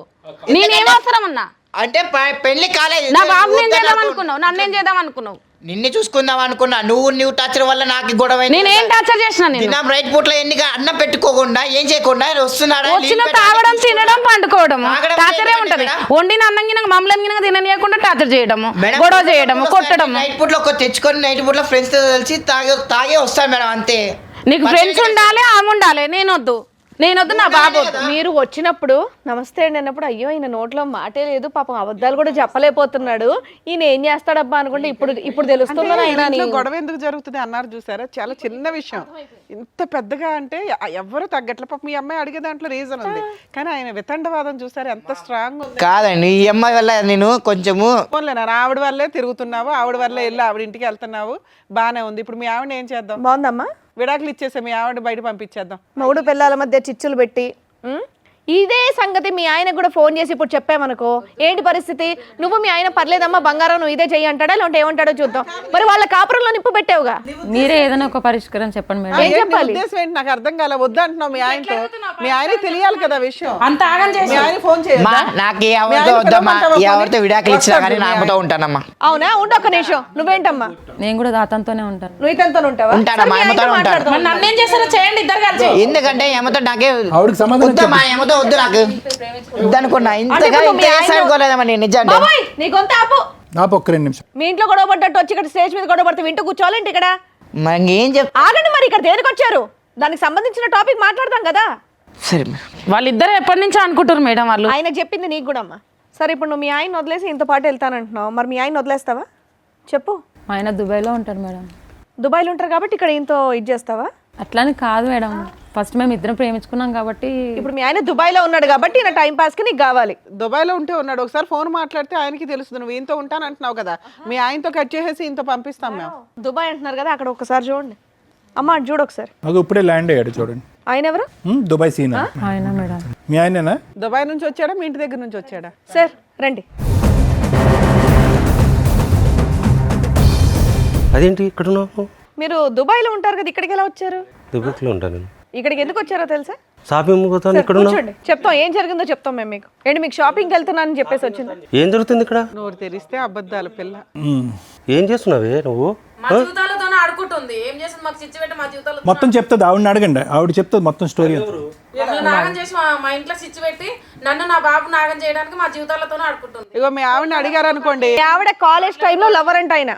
నేనేం అవసరం ఉన్నా అంటే పెళ్లి కాలేదు, నా బాబు నేను చేద్దాం అనుకున్నావు, నన్ను ఏం చేద్దాం అనుకున్నావు? నిన్ను చూసుకుందాం అనుకున్నా. నువ్వు టార్చర్ వల్ల నాకు గొడవ. నేనేం టార్చర్ చేసినా? నేను రైట్ పూట్లో ఎన్నిక అన్నం పెట్టుకోకుండా ఏం చేయకుండా వస్తున్నాడా? వచ్చిన తాగడం, తినడం, పండుకోవడం టార్చరే ఉంటది. వండిన అన్నం గినక మమ్మల్ని గినక తిననీయకుండా టార్చర్ చేయడము, గొడవ చేయడము, కొట్టడము. నైట్ పూట్లో తెచ్చుకొని నైట్ పూట్లో ఫ్రెండ్స్ తో కలిసి తాగే వస్తాను మేడం, అంతే. నీకు ఫ్రెండ్స్ ఉండాలి, ఆమె ఉండాలి. నేనొద్దు, నా బాబు. మీరు వచ్చినప్పుడు నమస్తే అండి అన్నప్పుడు అయ్యో ఈయన నోట్లో మాటే లేదు, పాపం అబద్ధాలు కూడా చెప్పలేకపోతున్నాడు, ఈయన ఏం చేస్తాడబ్బా అనుకుంటే ఇప్పుడు తెలుస్తుందని ఆయన గొడవ ఎందుకు జరుగుతుంది అన్నారు చూసారా? చాలా చిన్న విషయం, ఇంత పెద్దగా అంటే ఎవరు తగ్గట్ల. పాప మీ అమ్మాయి అడిగే దాంట్లో రీజన్ ఉంది, కానీ ఆయన వితండవాదం చూసారా ఎంత స్ట్రాంగ్ ఉంది. కాదండి, ఈ అమ్మాయి వల్ల నేను కొంచెము ఆవిడ వల్లే తిరుగుతున్నావు, ఆవిడ వల్లే వెళ్ళి ఆవిడ ఇంటికి వెళ్తున్నావు, బానే ఉంది. ఇప్పుడు మీ ఆవిడ ఏం చేద్దాం? బాగుందమ్మా, విడాకులు ఇచ్చేసా మీ ఆవిడ బయట పంపించేద్దాం. మొగుడు పిల్లల మధ్య చిచ్చులు పెట్టి ఇదే సంగతి మీ ఆయన కూడా ఫోన్ చేసి ఇప్పుడు చెప్పామనుకో, ఏంటి పరిస్థితి? నువ్వు మీ ఆయన పర్లేదమ్మా బంగారం నువ్వు ఇదే చెయ్యి అంటాడా, లేదంటే ఏమంటాడో చూద్దాం. మరి వాళ్ళ కాపురంలో నిప్పు పెట్టావుగా, మీరే ఏదైనా ఒక పరిష్కారం చెప్పండి మేడం. ఏం చెప్పాలి? ఉద్దేశం ఏంటి నాకు అర్థం కాలే. వద్దంటున్నావు మీ ఆయనతో, మీ ఆయనకి తెలియాలి కదా విషయం. అంత ఆగం చేసి మీ ఆయన ఫోన్ చేయాలి. నాకు ఎవరితో వద్దమ్మా, ఎవరితో విడాకులు ఇచ్చినా కానీ నా అమ్మతో ఉంటానమ్మా. అవునా? ఉండు ఒక్క నిమిషం. నువ్వేంటమ్మా? నేను కూడా అతనితోనే ఉంటాను. నువ్వు ఇతనితో ఉంటావా? ఉంటానమ్మా, అమ్మతో ఉంటాను. నన్నేం చేస్తారో చేయండి ఇద్దరు కలిసి. ఎందుకంటే ఏమతో నాకే ఆవిడకి సమాధానం వద్దమ్మా, ఏమతో వద్దు నాకు అనుకున్నా. ఇంతగా ఇంత అనుకోలేదమ్మా నేను నిజంగా. బాబాయ్ నీ గొంతు ఆపు. నాకు ఒక్క 2 నిమిషం. మీ ఇంట్లో గొడవ పడ్డట్టు వచ్చి ఇక్కడ స్టేజ్ మీద గొడవ పడితే వింటూ కూర్చోవాలంటే ఇక్కడ మరి ఏం చెప్తా? ఆగండి, మరి ఇక్కడ దేనికి వచ్చారు? దానికి సంబంధించిన టాపిక్ మాట్లాడదాం కదా. సరే వాళ్ళిద్దరు ఎప్పటి నుంచో అనుకుంటారు మేడం వాళ్ళు. ఆయన చెప్పింది నీకు కూడా అమ్మా. సరే ఇప్పుడు నువ్వు మీ ఆయన వదిలేసి ఇంత పాటు వెళ్తానంటున్నావు, మరి మీ ఆయన వదిలేస్తావా చెప్పు? మా ఆయన దుబాయ్లో ఉంటారు మేడం. దుబాయ్లో ఉంటారు కాబట్టి ఇక్కడ ఇంతో ఇది చేస్తావా? అట్లాని కాదు మేడం, ఫస్ట్ మేము ఇద్దరం ప్రేమించుకున్నాం కాబట్టి. ఇప్పుడు మీ ఆయన దుబాయ్లో ఉన్నాడు కాబట్టి నా టైం పాస్కి నీకు కావాలి. దుబాయ్లో ఉంటే ఉన్నాడు, ఒకసారి ఫోన్ మాట్లాడితే ఆయనకి తెలుస్తుంది. నువ్వు ఈయనతో ఉంటాను అంటున్నావు కదా, మీ ఆయనతో కట్ చేసేసి ఇంత పంపిస్తాం మేము. దుబాయ్ అంటున్నారు కదా, అక్కడ ఒకసారి చూడండి అమ్మ, అటు చూడు ఒకసారి. నాకు ఇప్పుడే ల్యాండ్ అయ్యాడు చూడండి. ఆయన ఎవరు? దుబాయ్ సీనా? ఆయన మేడం. మీ ఆయనేనా? దుబాయ్ నుంచి వచ్చాడా, మీ ఇంటి దగ్గర నుంచి వచ్చాడా? సార్ రండి. అదేంటి ఇక్కడ ఉన్నావు? మీరు దుబాయ్లో ఉంటారు కదా, ఇక్కడికి ఎలా వచ్చారు? దుబాయ్లో ఉంటాను. ఇక్కడికి ఎందుకు వచ్చారో తెలుసా? షాపింగ్ పోతాను. ఇక్కడ కూర్చోండి, చెప్తాం ఏం జరిగిందో చెప్తాం మేము మీకు. ఏంటి మీకు షాపింగ్కి వెళ్తున్నానని చెప్పేసి వచ్చింది? ఏం జరుగుతుంది ఇక్కడ? నోరు తెరిస్తే అబద్ధాలు పిల్ల. ఏం చేస్తున్నావే నువ్వు? ఆడుకుంటుంది. ఏం చేస్తుంది మాకు చిచ్చు పెట్టి మా జీవితాలు మొత్తం చెప్తుంది, ఆవిడని అడగండి, ఆవిడ చెప్తుంది మొత్తం స్టోరీ. నాగం చేసి మా ఇంట్లో చిచ్చు పెట్టి నన్ను నా బాబు నాగం చేయడానికి మా జీవితాలతోనే ఆడుకుంటుంది. ఇగో మీ ఆవిడని అడిగారు అనుకోండి, మీ ఆవిడ కాలేజ్ టైంలో లవర్ అంట ఆయన.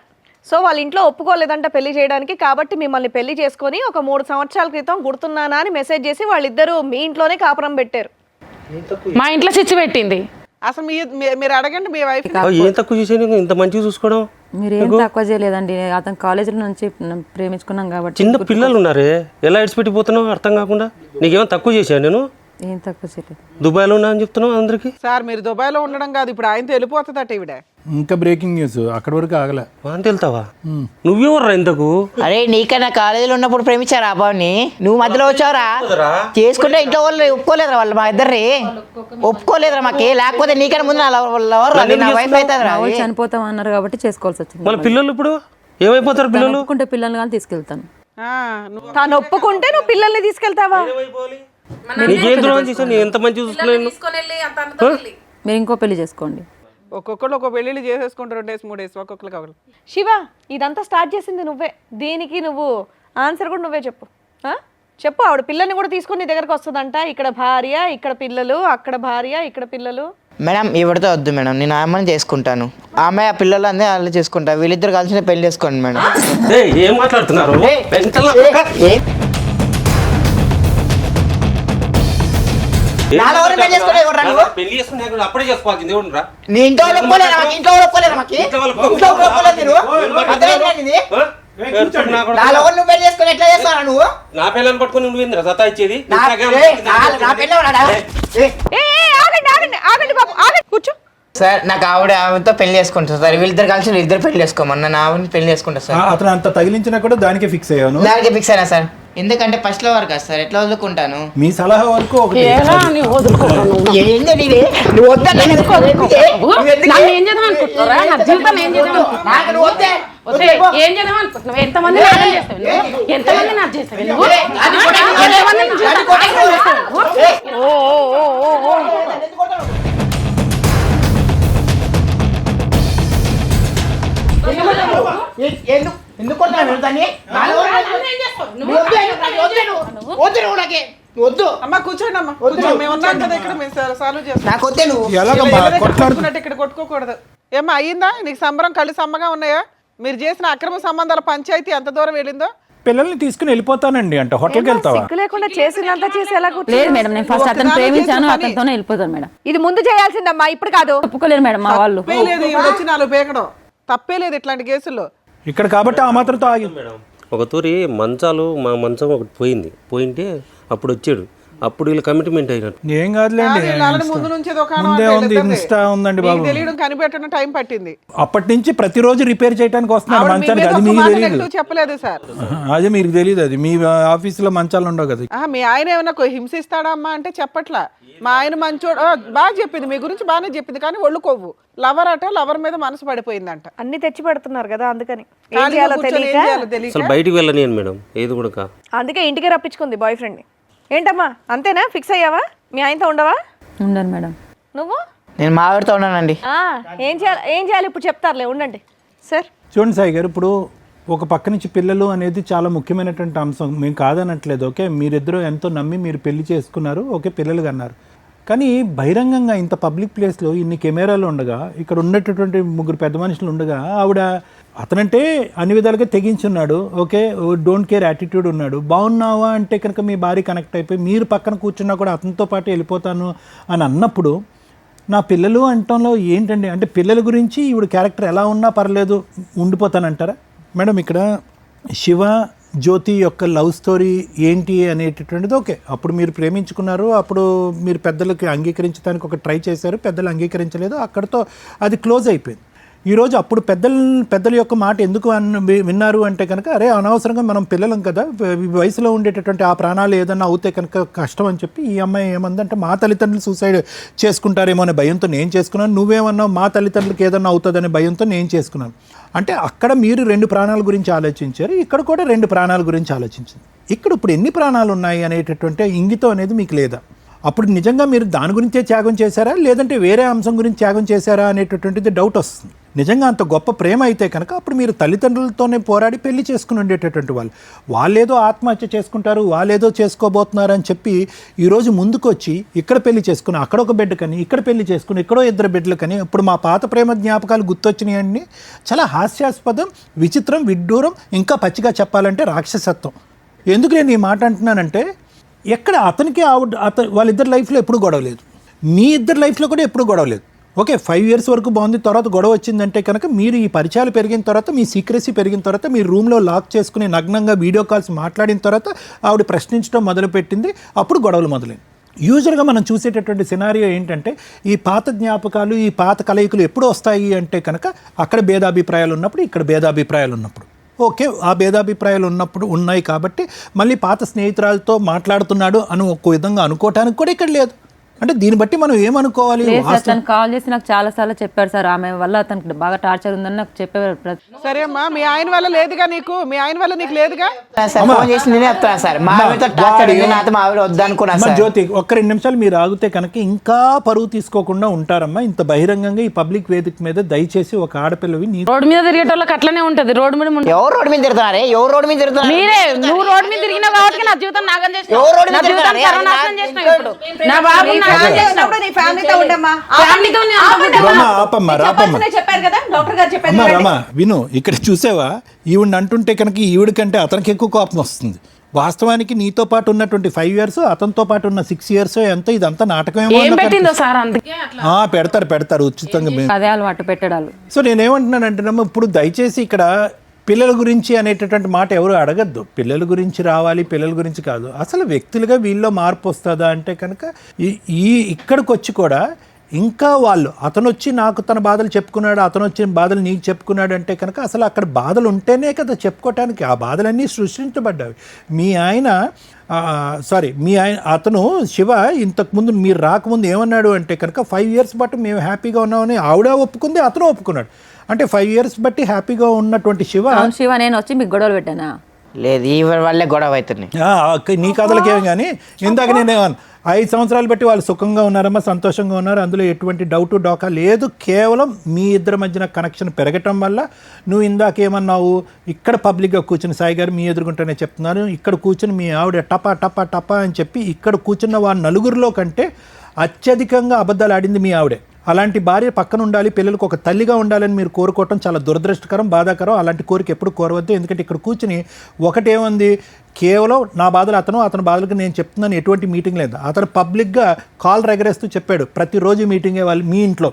సో వాళ్ళ ఇంట్లో ఒప్పుకోలేదంట పెళ్లి చేయడానికి, కాబట్టి మిమ్మల్ని పెళ్లి చేసుకొని ఒక 3 సంవత్సరాల క్రితం గుర్తున్నానా అని మెసేజ్ చేసి వాళ్ళిద్దరూ మీ ఇంట్లోనే కాపురం పెట్టారు. మా ఇంట్లో చిచ్చు పెట్టింది. అసలు మీరు అడగండి మీ వైఫ్. ఏం తక్కువ చేసాను ఇంత మంచిగా చూసుకోవడం? మీరేం తక్కువ చేయలేదండి, అతను కాలేజీలో నుంచి ప్రేమించుకున్నాం కాబట్టి. చిన్న పిల్లలు ఉన్నారే, ఎలా ఇడిచిపెట్టిపోతున్నావు అర్థం కాకుండా? నీకేమో తక్కువ చేశాను నేను? ఏం తక్కువ చేయలేదు. దుబాయ్లో ఉన్నా అని చెప్తున్నావు అందరికి. సార్ మీరు దుబాయ్లో ఉండడం కాదు, ఇప్పుడు ఆయనతో వెళ్ళిపోతుందట ఈవిడ. ఇంకా బ్రేకింగ్ న్యూస్ అక్కడి వరకు ఆగలే. అంత వెళ్తావా? నువ్వెవర్రా ఇంతకు? అరే నీకన్నా కాలేజీలో ఉన్నప్పుడు ప్రేమించారా ఆ బాబుని? నువ్వు మధ్యలో వచ్చావురా చేసుకుంటే ఇంట్లో వాళ్ళు ఒప్పుకోలేదురా, వాళ్ళు మా ఇద్దరి ఒప్పుకోలేదురా మాకి. లేకపోతే నీకన్నా ముందు నా వైఫ్ అవుతుందిరా. వాళ్ళు చనిపోతాం అన్నారు కాబట్టి చేసుకోవాల్సి వచ్చింది. వాళ్ళ పిల్లలు ఇప్పుడు ఏమైపోతారు? పిల్లలు ఒప్పుకుంటే పిల్లల్ని కానీ తీసుకెళ్తాను. తాను ఒప్పుకుంటే నువ్వు పిల్లల్ని తీసుకెళ్తావా? నీకేం ద్రోహం చేశాను? నేను ఎంత మంచిగా చూసుకోలేను. మీరు ఇంకో పెళ్లి చేసుకోండి. ఒక్కొక్కరు ఒక్కొక్క పెళ్ళిళ్ళు చేసేసుకుంటారు 2 డేస్ 3 డేస్ ఒక్కొక్కరికి ఒకరు. శివ, ఇదంతా స్టార్ట్ చేసింది నువ్వే. దీనికి నువ్వు ఆన్సర్ కూడా నువ్వే చెప్పు. చెప్పు. ఆవిడ పిల్లల్ని కూడా తీసుకొని నీ దగ్గరకు వస్తుందంట. ఇక్కడ భార్య, ఇక్కడ పిల్లలు, అక్కడ భార్య, ఇక్కడ పిల్లలు. మేడం ఈవిడతో వద్దు మేడం, నేను అమ్మని చేసుకుంటాను. ఆమె ఆ పిల్లలు అందరూ వాళ్ళు చేసుకుంటా. వీళ్ళిద్దరు కలిసి పెళ్లి చేసుకోండి మేడం. ఏం మాట్లాడుతున్నారు? పెళ్లి చేసుకుని అప్పుడే చేసుకోవాల్సింది. నీ ఇంట్లో ఒప్పుకోలేరా? ఇంట్లో ఒప్పుకోలేరా? నువ్వు నా పిల్లల్ని పట్టుకుని నువ్వు ఏంద్రా సతా ఇచ్చేది? కూర్చో. సార్ నాకు ఆవిడతో పెళ్లి చేసుకుంటారు సార్. వీళ్ళిద్దరు కలిసి వీళ్ళిద్దరు పెళ్లి చేసుకోమన్నా నా ఆవిడని పెళ్లి చేసుకుంటా సార్. అతను అంత తగిలించినా కూడా దానికే ఫిక్స్ అయ్యాను. దానికి ఫిక్స్ అయినా సార్. ఎందుకంటే ఫస్ట్ లో వరకు సార్ ఎట్లా వదులుకుంటాను. మీ సలహా వరకు ఒకటి. ఏంది నీది? నువ్వు వద్దన్నా ఎంతమంది నాకు చేస్తావు? అమ్మ కూర్చోండి అమ్మా, మేము ఉన్నాం కదా ఇక్కడ, మేము సాల్వ్ చేస్తాం. ఇక్కడ కొట్టుకోకూడదు. ఏమ్మా అయ్యిందా నీకు సంబరం? కళ్ళు సమ్మగా ఉన్నాయా? మీరు చేసిన అక్రమ సంబంధాల పంచాయతీ ఎంత దూరం వెళ్ళిందో? పిల్లల్ని తీసుకుని వెళ్ళిపోతానండి అంటే హోటల్కి వెళ్తావా? సిగ్గు లేకుండా చేసినంత చేసి ఎలా లేదు మేడం, నేను ఫస్ట్ అతను ప్రేమించాను, అతనితోనే వెళ్ళిపోతాను మేడం. ఇది ముందు చేయాల్సిందమ్మా, ఇప్పుడు కాదు. ఒప్పుకోలేరు మేడం మా వాళ్ళు. తప్పేలేదు వచ్చి 4 పేకడం, తప్పేలేదు ఇట్లాంటి కేసుల్లో. ఇక్కడ కాబట్టి ఆ మాత్రంతో ఆగింది మేడం. ఒక తూరి మంచాలు మా మంచం ఒకటి పోయింటే అప్పుడు వచ్చాడు. అప్పుడు వీళ్ళు కమిట్మెంట్ అయినట్టు. ఏం కాదులేండి, ముందు నుంచి ముందే ఉంది, ఇన్స్టా ఉందండి బాబు. తెలియడం కనిపెట్టడం టైం పట్టింది. అప్పటి నుంచి ప్రతిరోజు రిపేర్ చేయడానికి వస్తున్నారు మంచానికి. అది మీకు తెలియదు? చెప్పలేదు సార్. అదే మీకు తెలియదు, అది మీ ఆఫీసులో మంచాలు ఉండవు కదా. మీ ఆయన ఏమన్నా హింసిస్తాడా అమ్మా అంటే చెప్పట్లా. మా ఆయన మంచోడు బాగా చెప్పింది, మీ గురించి బాగానే చెప్పింది, కానీ ఒళ్ళు కొవ్వు. లవర్ అట, లవర్ మీద మనసు పడిపోయిందంట. అన్ని తెచ్చి పెడుతున్నారు కదా, అందుకని అసలు బయటికి వెళ్ళని మేడం ఏది కూడా. అందుకే ఇంటికి రప్పించుకుంది బాయ్ ఫ్రెండ్. ఏంటమ్మా అంతేనా? ఫిక్స్ అయ్యావా? మీ ఆయనతో ఉండవా? ఉండను మేడం. నువ్వు? నేను మా ఆవిడతో ఉన్నానండి. ఏం చేయాలి ఇప్పుడు చెప్తారులే, ఉండండి సార్. చూడండి సాయి గారు, ఇప్పుడు ఒక పక్క నుంచి పిల్లలు అనేది చాలా ముఖ్యమైనటువంటి అంశం, మేము కాదనట్లేదు. ఓకే, మీరిద్దరూ ఎంతో నమ్మి మీరు పెళ్లి చేసుకున్నారు, ఓకే, పిల్లలు కన్నారు. కానీ బహిరంగంగా ఇంత పబ్లిక్ ప్లేస్లో ఇన్ని కెమెరాలు ఉండగా, ఇక్కడ ఉన్నటువంటి 3 పెద్ద మనుషులు ఉండగా, ఆవిడ అతనంటే అన్ని విధాలుగా తెగించున్నాడు, ఓకే, డోంట్ కేర్ యాటిట్యూడ్ ఉన్నాడు. బాగున్నావా అంటే కనుక మీ భార్య కనెక్ట్ అయిపోయి మీరు పక్కన కూర్చున్నా కూడా అతనితో పాటు వెళ్ళిపోతాను అని అన్నప్పుడు నా పిల్లలు అంటంలో ఏంటండి? అంటే పిల్లల గురించి ఈవిడ క్యారెక్టర్ ఎలా ఉన్నా పర్లేదు ఉండిపోతానంటారా మేడం? ఇక్కడ శివ జ్యోతి యొక్క లవ్ స్టోరీ ఏంటి అనేటటువంటిది ఓకే, అప్పుడు మీరు ప్రేమించుకున్నారు, అప్పుడు మీరు పెద్దలకి అంగీకరించడానికి ఒక ట్రై చేశారు, పెద్దలు అంగీకరించలేదు, అక్కడితో అది క్లోజ్ అయిపోయింది. ఈరోజు అప్పుడు పెద్దల యొక్క మాట ఎందుకు విన్నారు అంటే కనుక, అరే అనవసరంగా మనం పిల్లలం కదా, వయసులో ఉండేటటువంటి ఆ ప్రాణాలు ఏదన్నా అవుతే కనుక కష్టం అని చెప్పి ఈ అమ్మాయి ఏమందంటే మా తల్లిదండ్రులు సూసైడ్ చేసుకుంటారేమో అనే భయంతో నేను చేసుకున్నాను, నువ్వేమన్నావు మా తల్లిదండ్రులకు ఏదన్నా అవుతుందనే భయంతో నేను చేసుకున్నాను. అంటే అక్కడ మీరు 2 ప్రాణాల గురించి ఆలోచించారు, ఇక్కడ కూడా 2 ప్రాణాల గురించి ఆలోచించింది. ఇక్కడ ఇప్పుడు ఎన్ని ప్రాణాలు ఉన్నాయి అనేటటువంటి ఇంగితం అనేది మీకు లేదా? అప్పుడు నిజంగా మీరు దాని గురించే త్యాగం చేశారా, లేదంటే వేరే అంశం గురించి త్యాగం చేశారా అనేటటువంటిది డౌట్ వస్తుంది. నిజంగా అంత గొప్ప ప్రేమ అయితే కనుక అప్పుడు మీరు తల్లిదండ్రులతోనే పోరాడి పెళ్లి చేసుకుని ఉండేటటువంటి వాళ్ళేదో ఆత్మహత్య చేసుకుంటారు, వాళ్ళేదో చేసుకోబోతున్నారు అని చెప్పి ఈరోజు ముందుకు వచ్చి ఇక్కడ పెళ్లి చేసుకుని అక్కడ ఒక బిడ్డ కని ఇక్కడ పెళ్లి చేసుకుని ఇక్కడో 2 బిడ్డలు కని ఇప్పుడు మా పాత ప్రేమ జ్ఞాపకాలు గుర్తొచ్చినాయండి. చాలా హాస్యాస్పదం, విచిత్రం, విడ్డూరం, ఇంకా పచ్చిగా చెప్పాలంటే రాక్షసత్వం. ఎందుకు నేను ఈ మాట అంటున్నానంటే ఎక్కడ అతనికి వాళ్ళిద్దరి లైఫ్లో ఎప్పుడు గొడవ లేదు, మీ ఇద్దరు లైఫ్లో కూడా ఎప్పుడు గొడవ లేదు. ఓకే 5 years వరకు బాగుంది, తర్వాత గొడవ వచ్చిందంటే కనుక మీరు ఈ పరిచయాలు పెరిగిన తర్వాత, మీ సీక్రెసీ పెరిగిన తర్వాత, మీరు రూమ్లో లాక్ చేసుకుని నగ్నంగా వీడియో కాల్స్ మాట్లాడిన తర్వాత ఆవిడ ప్రశ్నించడం మొదలుపెట్టింది, అప్పుడు గొడవలు మొదలైంది. యూజువల్గా మనం చూసేటటువంటి సినారియో ఏంటంటే ఈ పాత జ్ఞాపకాలు, ఈ పాత కలయికలు ఎప్పుడు వస్తాయి అంటే కనుక అక్కడ భేదాభిప్రాయాలు ఉన్నప్పుడు, ఇక్కడ భేదాభిప్రాయాలు ఉన్నప్పుడు. ఓకే ఆ భేదాభిప్రాయాలు ఉన్నప్పుడు ఉన్నాయి కాబట్టి మళ్ళీ పాత స్నేహితురాలతో మాట్లాడుతున్నాడు అని ఒక విధంగా అనుకోవటానికి కూడా ఇక్కడ లేదు. అంటే దీన్ని బట్టి మనం ఏమనుకోవాలి? తను కాల్ చేసి నాకు చాలా సార్లు చెప్పాడు సార్, ఆమె వల్ల అతనికి బాగా టార్చర్ ఉందని నాకు చెప్పేవారు. సరే అమ్మా, మీ ఆయన వల్ల లేదుగా నీకు, మీ ఆయన వల్ల నీకు లేదుగా. ఫోన్ చేసి నేనే చెప్తాను సార్, మా ఆవిడతో టార్చర్ ఉంది, నాతో మా ఆవిడ వద్దనుకున్నా సార్. జ్యోతి ఒక్క 2 నిమిషాలు మీరు ఆగితే కనుక ఇంకా పరువు తీసుకోకుండా ఉంటారమ్మా. ఇంత బహిరంగంగా ఈ పబ్లిక్ వేదిక మీద దయచేసి ఒక ఆడపిల్లవి రోడ్డు మీద తిరిగేటోళ్ళకి అట్లనే ఉంటది. రోడ్డు మీద ఎవరు రోడ్డు మీద తిరుగుతున్నారే? ఎవరు రోడ్డు మీద తిరుగుతున్నారు? మీరే. నువ్వు రోడ్డు మీద తిరిగినావు కాబట్టి నా జీవితం నాగం చేసినావు. ఎవరు రోడ్డు మీద నా జీవితం తిరుగుతున్నారే? సర్వనాశనం చేసినావు. ఇప్పుడు నా బాబు రమా విను, ఇక్కడ చూసావా ఈవిడ అంటుంటే కనుక ఈవిడ కంటే అతనికి ఎక్కువ కోపం వస్తుంది. వాస్తవానికి నీతో పాటు ఉన్నటువంటి 5 years, అతనితో పాటు ఉన్న 6 years ఎంతో ఇదంతా నాటకమేమో పెడతారు ఉచితంగా. అదే అలవాటు పెట్టడాలు. సో నేనేమంటున్నానంటేనమ్మా, ఇప్పుడు దయచేసి ఇక్కడ పిల్లల గురించి అనేటటువంటి మాట ఎవరు అడగద్దు. పిల్లల గురించి రావాలి, పిల్లల గురించి కాదు. అసలు వ్యక్తులుగా వీళ్ళలో మార్పు వస్తుందా అంటే కనుక ఇక్కడికి వచ్చి కూడా ఇంకా వాళ్ళు అతను వచ్చి నాకు తన బాధలు చెప్పుకున్నాడు, అతను వచ్చిన బాధలు నీకు చెప్పుకున్నాడు అంటే కనుక అసలు అక్కడ బాధలు ఉంటేనే కదా చెప్పుకోవటానికి. ఆ బాధలన్నీ సృష్టించబడ్డాయి. మీ ఆయన అతను శివ ఇంతకుముందు మీరు రాకముందు ఏమన్నాడు అంటే కనుక 5 years బట్టి మేము హ్యాపీగా ఉన్నామని ఆవిడ ఒప్పుకుంది, అతను ఒప్పుకున్నాడు. అంటే 5 years బట్టి హ్యాపీగా ఉన్నటువంటి శివ నేను వచ్చి మీకు గొడవలు పెట్టానా? లేదు, ఈ వల్లే గొడవ అవుతుంది. నీ కథలకేం కానీ ఇందాక నేనేమన్నా 5 సంవత్సరాలు బట్టి వాళ్ళు సుఖంగా ఉన్నారమ్మా, సంతోషంగా ఉన్నారు, అందులో ఎటువంటి డౌట్ డోకా లేదు. కేవలం మీ ఇద్దరి మధ్యన కనెక్షన్ పెరగటం వల్ల నువ్వు ఇందాకేమన్నావు, ఇక్కడ పబ్లిక్గా కూర్చుని సాయి గారు మీ ఎదుర్కొంటేనే చెప్తున్నాను, ఇక్కడ కూర్చుని మీ ఆవిడ టపా టపా టపా అని చెప్పి ఇక్కడ కూర్చున్న వాళ్ళ నలుగురిలో కంటే అత్యధికంగా అబద్ధాలు ఆడింది మీ ఆవిడే. అలాంటి భార్య పక్కన ఉండాలి, పిల్లలకు ఒక తల్లిగా ఉండాలని మీరు కోరుకోవటం చాలా దురదృష్టకరం, బాధాకరం. అలాంటి కోరిక ఎప్పుడు కోరవద్దు. ఎందుకంటే ఇక్కడ కూర్చుని ఒకటేముంది, కేవలం నా బాధలు అతని బాధలకు నేను చెప్తున్నాను, ఎటువంటి మీటింగ్ లేదు. అతను పబ్లిక్గా కాల్ ఎగరేస్తూ చెప్పాడు ప్రతిరోజు మీటింగే వాళ్ళు మీ ఇంట్లో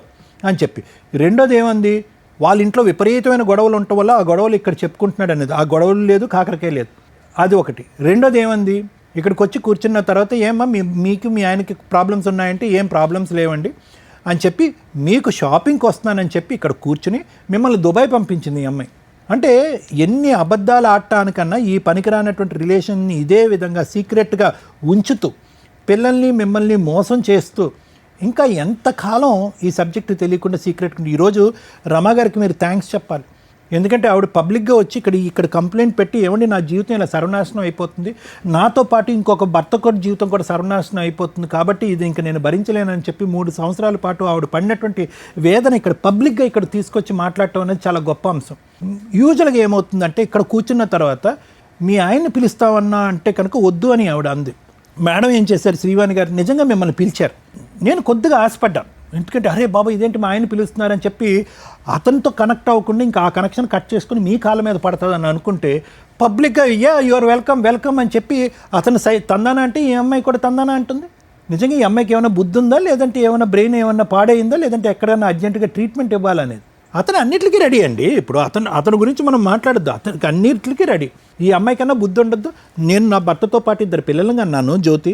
అని చెప్పి. రెండోది ఏముంది, వాళ్ళ ఇంట్లో విపరీతమైన గొడవలు ఉండటం వల్ల ఆ గొడవలు ఇక్కడ చెప్పుకుంటున్నాడు అనేది. ఆ గొడవలు లేదు, కాకరకాయ లేదు, అది ఒకటి. రెండోది ఏముంది, ఇక్కడికి వచ్చి కూర్చున్న తర్వాత ఏమమ్మా మీకు మీ ఆయనకి ప్రాబ్లమ్స్ ఉన్నాయంటే ఏం ప్రాబ్లమ్స్ లేవండి అని చెప్పి మీకు షాపింగ్కి వస్తున్నానని చెప్పి ఇక్కడ కూర్చుని మిమ్మల్ని దుబాయ్ పంపించింది ఈ అమ్మాయి. అంటే ఎన్ని అబద్ధాలు ఆడటానికన్నా ఈ పనికిరానటువంటి రిలేషన్ని ఇదే విధంగా సీక్రెట్గా ఉంచుతూ పిల్లల్ని మిమ్మల్ని మోసం చేస్తూ ఇంకా ఎంతకాలం ఈ సబ్జెక్టు తెలియకుండా సీక్రెట్. ఈరోజు రమా గారికి మీరు థ్యాంక్స్ చెప్పాలి. ఎందుకంటే ఆవిడ పబ్లిక్గా వచ్చి ఇక్కడ కంప్లైంట్ పెట్టి ఏమండి నా జీవితం ఇలా సర్వనాశనం అయిపోతుంది, నాతో పాటు ఇంకొక భర్త కూడా జీవితం కూడా సర్వనాశనం అయిపోతుంది, కాబట్టి ఇది ఇంకా నేను భరించలేనని చెప్పి 3 సంవత్సరాల పాటు ఆవిడ పడినటువంటి వేదన ఇక్కడ పబ్లిక్గా ఇక్కడ తీసుకొచ్చి మాట్లాడటం అనేది చాలా గొప్ప అంశం. యూజువల్గా ఏమవుతుందంటే ఇక్కడ కూర్చున్న తర్వాత మీ ఆయన్ని పిలుస్తామన్నా అంటే కనుక వద్దు అని ఆవిడ అంది. మేడం ఏం చేశారు, శ్రీవాణి గారు నిజంగా మిమ్మల్ని పిలిచారు. నేను కొద్దిగా ఆశపడ్డాను, ఎందుకంటే అరే బాబా ఇదేంటి మా ఆయన పిలుస్తున్నారని చెప్పి అతనితో కనెక్ట్ అవ్వకుండా ఇంకా ఆ కనెక్షన్ కట్ చేసుకుని మీ కాళ్ళ మీద పడుతుందని అనుకుంటే పబ్లిక్గా యూఆర్ వెల్కమ్ అని చెప్పి అతను తందానా అంటే ఈ అమ్మాయి కూడా తందానా అంటుంది. నిజంగా ఈ అమ్మాయికి ఏమైనా బుద్ధి ఉందా, లేదంటే ఏమైనా బ్రెయిన్ ఏమైనా పాడైందా, లేదంటే ఎక్కడైనా అర్జెంటుగా ట్రీట్మెంట్ ఇవ్వాలనేది. అతను అన్నిటికీ రెడీ అండి. ఇప్పుడు అతని గురించి మనం మాట్లాడద్దు, అతనికి అన్నిటికీ రెడీ. ఈ అమ్మాయి కన్నా బుద్ధి ఉండద్దు. నేను నా భర్తతో పాటు 2 పిల్లలుగా అన్నాను, జ్యోతి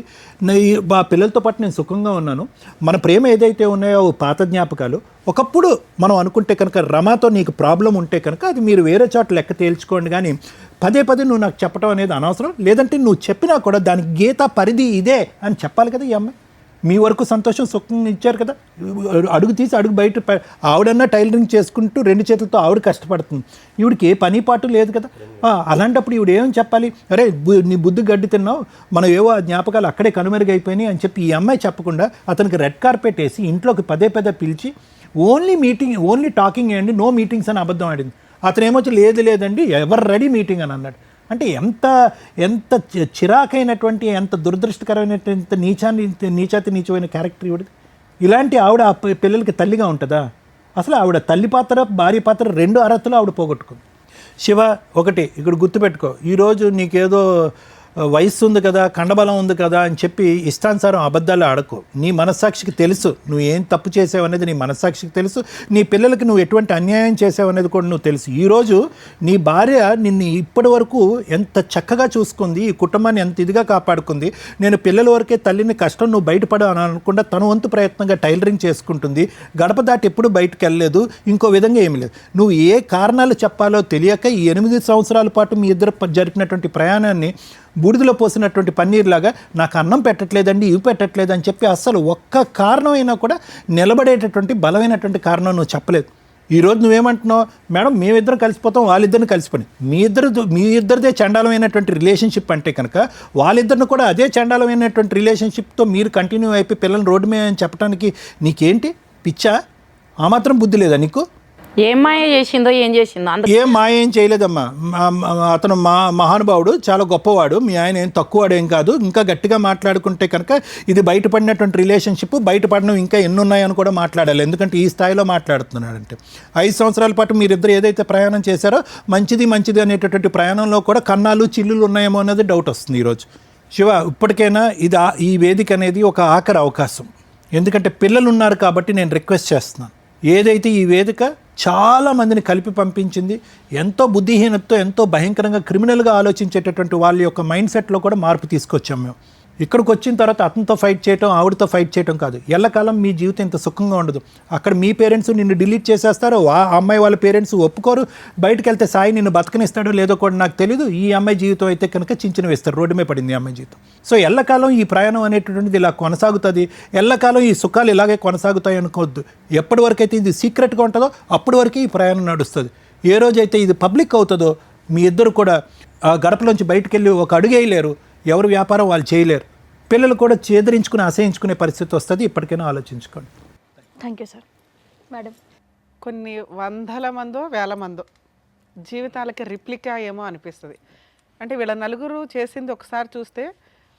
మా పిల్లలతో పాటు నేను సుఖంగా ఉన్నాను. మన ప్రేమ ఏదైతే ఉన్నాయో పాత జ్ఞాపకాలు. ఒకప్పుడు మనం అనుకుంటే కనుక రమాతో నీకు ప్రాబ్లం ఉంటే కనుక అది మీరు వేరే చోట లెక్క తేల్చుకోండి, కానీ పదే నువ్వు నాకు చెప్పడం అనేది అనవసరం. లేదంటే నువ్వు చెప్పినా కూడా దానికి గీత పరిధి ఇదే అని చెప్పాలి కదా. ఈ అమ్మాయి మీ వరకు సంతోషం సుఖంగా ఇచ్చారు కదా, అడుగు తీసి అడుగు బయట ఆవిడన్నా టైలరింగ్ చేసుకుంటూ 2 చేతులతో ఆవిడ కష్టపడుతుంది, ఈవిడికి ఏ పని పాటు లేదు కదా. అలాంటప్పుడు ఈవిడ ఏమని చెప్పాలి, అరే నీ బుద్ధి గడ్డి తిన్నావు, మనం ఏవో జ్ఞాపకాలు అక్కడే కనుమరుగైపోయినాయి అని చెప్పి ఈ అమ్మాయి చెప్పకుండా అతనికి రెడ్ కార్పెట్ వేసి ఇంట్లోకి పదే పిలిచి ఓన్లీ టాకింగ్ అండి, నో మీటింగ్స్ అని అబద్ధం ఆడింది. అతను ఏమొచ్చి లేదండి ఎవరు రెడీ మీటింగ్ అని అన్నాడు. అంటే ఎంత చిరాకైనటువంటి, ఎంత దురదృష్టకరమైనటువంటి నీచమైన క్యారెక్టర్ ఇవ్వదు. ఇలాంటి ఆవిడ ఆ పిల్లలకి తల్లిగా ఉంటుందా? అసలు ఆవిడ తల్లి పాత్ర, భార్య పాత్ర 2 అర్హతలు ఆవిడ పోగొట్టుకుంది. శివ, ఒకటి ఇక్కడ గుర్తుపెట్టుకో, ఈరోజు నీకేదో వయస్సు ఉంది కదా, కండబలం ఉంది కదా అని చెప్పి ఇష్టానుసారం అబద్ధాలు ఆడకు. నీ మనస్సాక్షికి తెలుసు నువ్వు ఏం తప్పు చేసావు అనేది, నీ మనస్సాక్షికి తెలుసు. నీ పిల్లలకి నువ్వు ఎటువంటి అన్యాయం చేసావు అనేది కూడా నువ్వు తెలుసు. ఈరోజు నీ భార్య నిన్ను ఇప్పటి వరకు ఎంత చక్కగా చూసుకుంది, ఈ కుటుంబాన్ని ఎంత ఇదిగా కాపాడుకుంది. నేను పిల్లల వరకే తల్లిని, కష్టం నువ్వు బయటపడ అని అనకుండా తన వంతు ప్రయత్నంగా టైలరింగ్ చేసుకుంటుంది. గడప దాటి ఎప్పుడు బయటకు వెళ్ళలేదు, ఇంకో విధంగా ఏమి లేదు. నువ్వు ఏ కారణాలు చెప్పాలో తెలియక ఈ 8 సంవత్సరాల పాటు మీ ఇద్దరు జరిపినటువంటి ప్రయాణాన్ని బూడిదలో పోసినటువంటి పన్నీర్లాగా నాకు అన్నం పెట్టట్లేదండి, ఇవి పెట్టట్లేదు అని చెప్పి అస్సలు ఒక్క కారణం అయినా కూడా నిలబడేటటువంటి బలమైనటువంటి కారణం నువ్వు చెప్పలేదు. ఈరోజు నువ్వేమంటున్నావు, మేడం మేమిద్దరం కలిసిపోతాం, వాళ్ళిద్దరిని కలిసిపోయి మీ ఇద్దరిదే చండాలమైనటువంటి రిలేషన్షిప్ అంటే కనుక వాళ్ళిద్దరిని కూడా అదే చండాలమైనటువంటి రిలేషన్షిప్తో మీరు కంటిన్యూ అయిపోయి పిల్లల్ని రోడ్డు మీద అని చెప్పడానికి నీకేంటి పిచ్చా? ఆ మాత్రం బుద్ధి లేదా నీకు? ఏం మాయ చేసిందో ఏం చేసిందో ఏం మాయ ఏం చేయలేదమ్మా. అతను మహానుభావుడు, చాలా గొప్పవాడు. మీ ఆయన ఏం తక్కువవాడు ఏం కాదు. ఇంకా గట్టిగా మాట్లాడుకుంటే కనుక ఇది బయటపడినటువంటి రిలేషన్షిప్, బయటపడడం ఇంకా ఎన్ని ఉన్నాయని కూడా మాట్లాడాలి. ఎందుకంటే ఈ స్థాయిలో మాట్లాడుతున్నాడంటే 5 సంవత్సరాల పాటు మీరిద్దరు ఏదైతే ప్రయాణం చేశారో మంచిది అనేటటువంటి ప్రయాణంలో కూడా కన్నాలు చిల్లులు ఉన్నాయేమో అనేది డౌట్ వస్తుంది ఈరోజు. శివ, ఇప్పటికైనా ఈ వేదిక అనేది ఒక ఆఖరి అవకాశం. ఎందుకంటే పిల్లలు ఉన్నారు కాబట్టి నేను రిక్వెస్ట్ చేస్తున్నాను. ఏదైతే ఈ వేదిక చాలా మందిని కలిపి పంపించింది, ఎంతో బుద్ధిహీనతతో, ఎంతో భయంకరంగా క్రిమినల్గా ఆలోచించేటటువంటి వాళ్ళ యొక్క మైండ్ సెట్లో కూడా మార్పు తీసుకొచ్చాం మేము. ఇక్కడికి వచ్చిన తర్వాత అతనితో ఫైట్ చేయటం, ఆవిడతో ఫైట్ చేయటం కాదు. ఎల్లకాలం మీ జీవితం ఇంత సుఖంగా ఉండదు. అక్కడ మీ పేరెంట్స్ నిన్ను డిలీట్ చేసేస్తారు, ఆ అమ్మాయి వాళ్ళ పేరెంట్స్ ఒప్పుకోరు. బయటకు వెళ్తే సాయి నిన్ను బతకనిస్తాడో లేదో కూడా నాకు తెలీదు. ఈ అమ్మాయి జీవితం అయితే కనుక చించిన వేస్తారు, రోడ్డు మీద పడింది ఈ అమ్మాయి జీవితం. సో ఎల్లకాలం ఈ ప్రయాణం అనేటటువంటిది ఇలా కొనసాగుతుంది. ఎల్లకాలం ఈ సుఖాలు ఇలాగే కొనసాగుతాయి అనుకోవద్దు. ఎప్పటి వరకు అయితే ఇది సీక్రెట్గా ఉంటుందో అప్పటి వరకు ఈ ప్రయాణం నడుస్తుంది. ఏ రోజైతే ఇది పబ్లిక్ అవుతుందో మీ ఇద్దరు కూడా గడపలోంచి బయటకు వెళ్ళి ఒక అడుగు వేయలేరు, ఎవరు వ్యాపారం వాళ్ళు చేయలేరు. పిల్లలు కూడా చేదరించుకుని అసహించుకునే పరిస్థితి వస్తుంది. ఇప్పటికైనా ఆలోచించుకోండి. Thank you sir. మేడం, కొన్ని 100 మందో 1000 మందో జీవితాలకి రిప్లికా ఏమో అనిపిస్తుంది. అంటే వీళ్ళ నలుగురు చేసింది ఒకసారి చూస్తే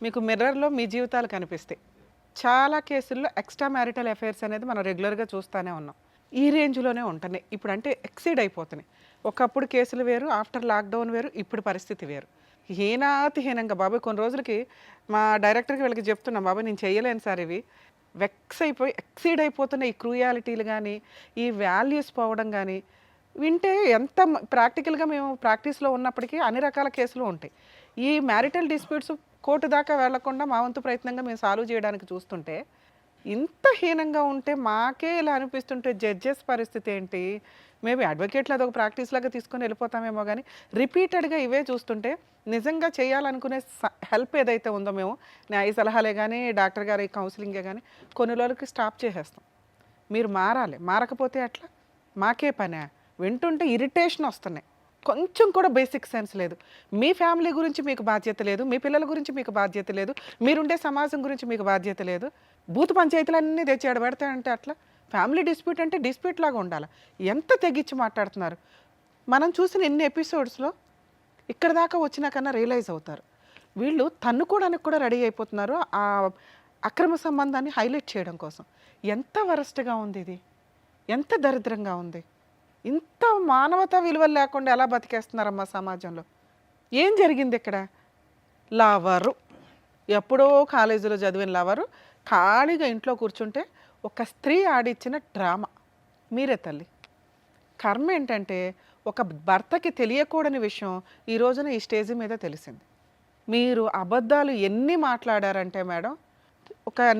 మీకు మిర్రర్లో మీ జీవితాలు కనిపిస్తాయి. చాలా కేసుల్లో ఎక్స్ట్రా మ్యారిటల్ అఫైర్స్ అనేది మనం రెగ్యులర్గా చూస్తూనే ఉన్నాం. ఈ రేంజ్లోనే ఉంటున్నాయి ఇప్పుడు. అంటే ఎక్సీడ్ అయిపోతున్నాయి. ఒకప్పుడు కేసులు వేరు, ఆఫ్టర్ లాక్డౌన్ వేరు, ఇప్పుడు పరిస్థితి వేరు. హీనాతిహీనంగా బాబాయ్ కొన్ని రోజులకి మా డైరెక్టర్కి వీళ్ళకి చెప్తున్నాం, బాబాయ్ నేను చేయలేను సార్, ఇవి వెక్స్ అయిపోయి ఎక్సీడ్ అయిపోతున్న ఈ క్రూయాలిటీలు కానీ, ఈ వాల్యూస్ పోవడం కానీ వింటే ఎంత ప్రాక్టికల్గా మేము ప్రాక్టీస్లో ఉన్నప్పటికీ అన్ని రకాల కేసులు ఉంటాయి. ఈ మ్యారిటల్ డిస్ప్యూట్స్ కోర్టు దాకా వెళ్లకుండా మా వంతు ప్రయత్నంగా మేము సాల్వ్ చేయడానికి చూస్తుంటే ఇంత హీనంగా ఉంటే మాకే ఇలా అనిపిస్తుంటే జడ్జెస్ పరిస్థితి ఏంటి? మేబీ అడ్వకేట్లు అదొక ప్రాక్టీస్ లాగా తీసుకొని వెళ్ళిపోతామేమో, కానీ రిపీటెడ్గా ఇవే చూస్తుంటే నిజంగా చేయాలనుకునే హెల్ప్ ఏదైతే ఉందో మేము న్యాయ సలహాలే కానీ, డాక్టర్ గారి కౌన్సిలింగే కానీ కొన్ని రోజులకి స్టాప్ చేసేస్తాం. మీరు మారాలి, మారకపోతే అట్లా మాకే పనే. వింటుంటే ఇరిటేషన్ వస్తున్నాయి. కొంచెం కూడా బేసిక్ సెన్స్ లేదు. మీ ఫ్యామిలీ గురించి మీకు బాధ్యత లేదు, మీ పిల్లల గురించి మీకు బాధ్యత లేదు, మీరుండే సమాజం గురించి మీకు బాధ్యత లేదు. బూత్ పంచాయతీలన్నీ తెచ్చి పెడతాయంటే అట్లా. ఫ్యామిలీ డిస్ప్యూట్ అంటే డిస్ప్యూట్ లాగా ఉండాలి. ఎంత తెగించి మాట్లాడుతున్నారు. మనం చూసిన ఎన్ని ఎపిసోడ్స్లో ఇక్కడ దాకా వచ్చినా కన్నా రియలైజ్ అవుతారు. వీళ్ళు తన్నుకోవడానికి కూడా రెడీ అయిపోతున్నారు ఆ అక్రమ సంబంధాన్ని హైలైట్ చేయడం కోసం. ఎంత వరస్ట్గా ఉంది ఇది, ఎంత దరిద్రంగా ఉంది. ఇంత మానవతా విలువలు లేకుండా ఎలా బతికేస్తున్నారమ్మా సమాజంలో? ఏం జరిగింది ఇక్కడ? లవరు, ఎప్పుడో కాలేజీలో చదివిన లవరు ఖాళీగా ఇంట్లో కూర్చుంటే ఒక స్త్రీ ఆడిచ్చిన డ్రామా. మీరే తల్లి. కర్మ ఏంటంటే ఒక భర్తకి తెలియకూడని విషయం ఈ రోజున ఈ స్టేజ్ మీద తెలిసింది. మీరు అబద్ధాలు ఎన్ని మాట్లాడారంటే మేడం,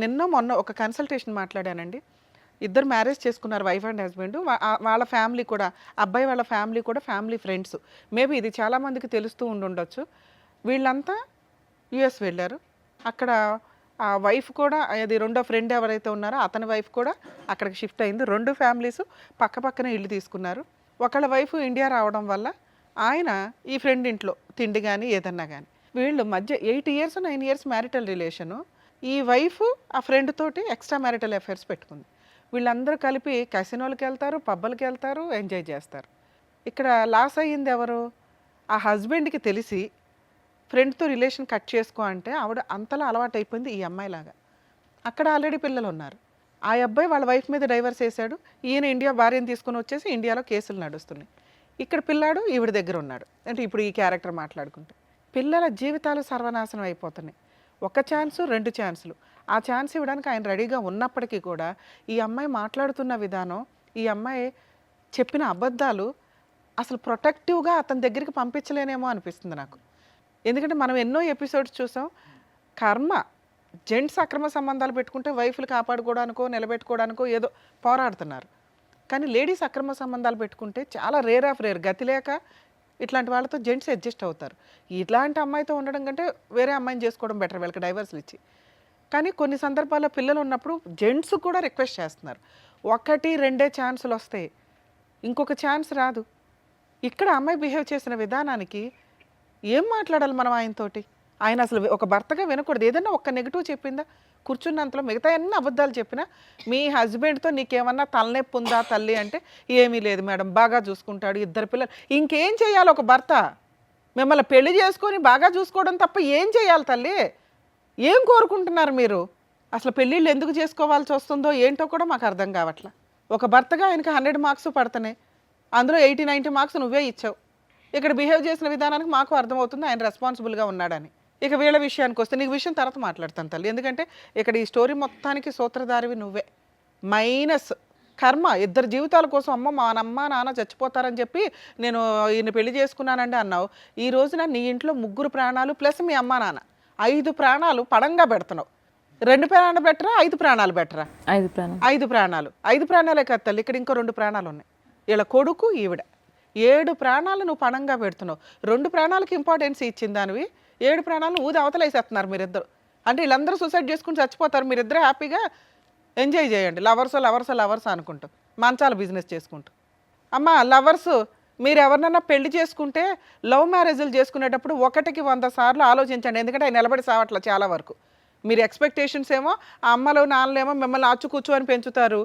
నిన్న మొన్న ఒక కన్సల్టేషన్ మాట్లాడానండి. ఇద్దరు మ్యారేజ్ చేసుకున్నారు, వైఫ్ అండ్ హస్బెండ్. వాళ్ళ ఫ్యామిలీ కూడా, అబ్బాయి వాళ్ళ ఫ్యామిలీ కూడా ఫ్యామిలీ ఫ్రెండ్స్. మేబీ ఇది చాలామందికి తెలుస్తూ ఉండొచ్చు. వీళ్ళంతా యుఎస్ వెళ్ళారు. అక్కడ ఆ వైఫ్ కూడా, అది రెండో ఫ్రెండ్ ఎవరైతే ఉన్నారో అతని వైఫ్ కూడా అక్కడికి షిఫ్ట్ అయింది. 2 ఫ్యామిలీస్ పక్క పక్కనే ఇల్లు తీసుకున్నారు. ఒకళ్ళ వైఫ్ ఇండియా రావడం వల్ల ఆయన ఈ ఫ్రెండ్ ఇంట్లో తిండి కానీ ఏదన్నా కానీ. వీళ్ళు మధ్య 8 years 9 years మ్యారిటల్ రిలేషను. ఈ వైఫ్ ఆ ఫ్రెండ్ తోటి ఎక్స్ట్రా మ్యారిటల్ అఫైర్స్ పెట్టుకుంది. వీళ్ళందరూ కలిపి కసినోలకి వెళ్తారు, పబ్బలకి వెళ్తారు, ఎంజాయ్ చేస్తారు. ఇక్కడ లాస్ అయ్యింది ఎవరు? ఆ హస్బెండ్కి తెలిసి ఫ్రెండ్తో రిలేషన్ కట్ చేసుకో అంటే ఆవిడ అంతలా అలవాటు అయిపోయింది ఈ అమ్మాయిలాగా. అక్కడ ఆల్రెడీ పిల్లలు ఉన్నారు. ఆ అబ్బాయి వాళ్ళ వైఫ్ మీద డైవర్స్ వేశాడు. ఈయన ఇండియా భార్యను తీసుకొని వచ్చేసి ఇండియాలో కేసులు నడుస్తున్నాయి. ఇక్కడ పిల్లాడు ఈవిడ దగ్గర ఉన్నాడు. అంటే ఇప్పుడు ఈ క్యారెక్టర్ మాట్లాడుకుంటే పిల్లల జీవితాలు సర్వనాశనం అయిపోతున్నాయి. ఒక ఛాన్సు, 2 ఛాన్సులు. ఆ ఛాన్స్ ఇవ్వడానికి ఆయన రెడీగా ఉన్నప్పటికీ కూడా ఈ అమ్మాయి మాట్లాడుతున్న విధానం, ఈ అమ్మాయి చెప్పిన అబద్ధాలు అసలు ప్రొటెక్టివ్గా అతని దగ్గరికి పంపించలేనేమో అనిపిస్తుంది నాకు. ఎందుకంటే మనం ఎన్నో ఎపిసోడ్స్ చూసాం. కర్మ జెంట్స్ అక్రమ సంబంధాలు పెట్టుకుంటే వైఫ్లు కాపాడుకోవడానికో నిలబెట్టుకోవడానికో ఏదో పోరాడుతున్నారు. కానీ లేడీస్ అక్రమ సంబంధాలు పెట్టుకుంటే చాలా రేర్ ఆఫ్ రేర్, గతి లేక ఇట్లాంటి వాళ్ళతో జెంట్స్ అడ్జస్ట్ అవుతారు. ఇట్లాంటి అమ్మాయితో ఉండడం కంటే వేరే అమ్మాయిని చేసుకోవడం బెటర్ వీళ్ళకి డైవర్స్లు ఇచ్చి. కానీ కొన్ని సందర్భాల్లో పిల్లలు ఉన్నప్పుడు జెంట్స్ కూడా రిక్వెస్ట్ చేస్తున్నారు. 1, 2 ఛాన్సులు వస్తాయి, ఇంకొక ఛాన్స్ రాదు. ఇక్కడ అమ్మాయి బిహేవ్ చేసిన విధానానికి ఏం మాట్లాడాలి మనం ఆయనతోటి? ఆయన అసలు ఒక భర్తగా వినకూడదు. ఏదన్నా ఒక్క నెగిటివ్ చెప్పిందా? కూర్చున్నంతలో మిగతా అన్ని అబద్ధాలు చెప్పినా మీ హస్బెండ్తో నీకేమన్నా తలనొప్పి ఉందా తల్లి అంటే ఏమీ లేదు మేడం, బాగా చూసుకుంటాడు, 2 పిల్లలు. ఇంకేం చేయాలి ఒక భర్త? మిమ్మల్ని పెళ్లి చేసుకొని బాగా చూసుకోవడం తప్ప ఏం చేయాలి తల్లి? ఏం కోరుకుంటున్నారు మీరు? అసలు పెళ్ళిళ్ళు ఎందుకు చేసుకోవాల్సి వస్తుందో ఏంటో కూడా మాకు అర్థం కావట్లా. ఒక భర్తగా ఆయనకి 100 మార్క్స్ పడుతున్నాయి, అందులో 80, 90 మార్క్స్ నువ్వే ఇచ్చావు. ఇక్కడ బిహేవ్ చేసిన విధానానికి మాకు అర్థమవుతుంది ఆయన రెస్పాన్సిబుల్గా ఉన్నాడని. ఇక వీళ్ళ విషయానికి వస్తే నీకు విషయం తర్వాత మాట్లాడతాను తల్లి. ఎందుకంటే ఇక్కడ ఈ స్టోరీ మొత్తానికి సూత్రధారివి నువ్వే. మైనస్ కర్మ. 2 జీవితాల కోసం అమ్మ మా అమ్మ నాన్న చచ్చిపోతారని చెప్పి నేను ఈయన పెళ్లి చేసుకున్నానండి అన్నావు. ఈ రోజున నీ ఇంట్లో 3 ప్రాణాలు ప్లస్ మీ అమ్మ నాన్న 5 ప్రాణాలు పడంగా పెడుతున్నావు. 2 ప్రాణాలు బెటరా, 5 ప్రాణాలు బెటరా? 5 ప్రాణం. 5 ప్రాణాలు. 5 ప్రాణాలే కాదు తల్లి, ఇక్కడ ఇంకో 2 ప్రాణాలు ఉన్నాయి. వీళ్ళ కొడుకు ఈవిడ. 7 ప్రాణాలు నువ్వు పణంగా పెడుతున్నావు. 2 ప్రాణాలకి ఇంపార్టెన్స్ ఇచ్చింది దానివి, 7 ప్రాణాలను ఊది అవతలేసేస్తున్నారు మీరిద్దరు. అంటే వీళ్ళందరూ సూసైడ్ చేసుకుని చచ్చిపోతారు, మీరిద్దరే హ్యాపీగా ఎంజాయ్ చేయండి. లవర్స్ అనుకుంటూ మంచాల బిజినెస్ చేసుకుంటూ. అమ్మ లవర్స్ మీరు ఎవరినన్నా పెళ్లి చేసుకుంటే లవ్ మ్యారేజ్లు చేసుకునేటప్పుడు 1కి 100 సార్లు ఆలోచించండి. ఎందుకంటే ఆయన నిలబడి సావట్ల చాలా వరకు. మీరు ఎక్స్పెక్టేషన్స్ ఏమో ఆ అమ్మలు నాన్నలేమో మిమ్మల్ని ఆచు కూర్చొని పెంచుతారు.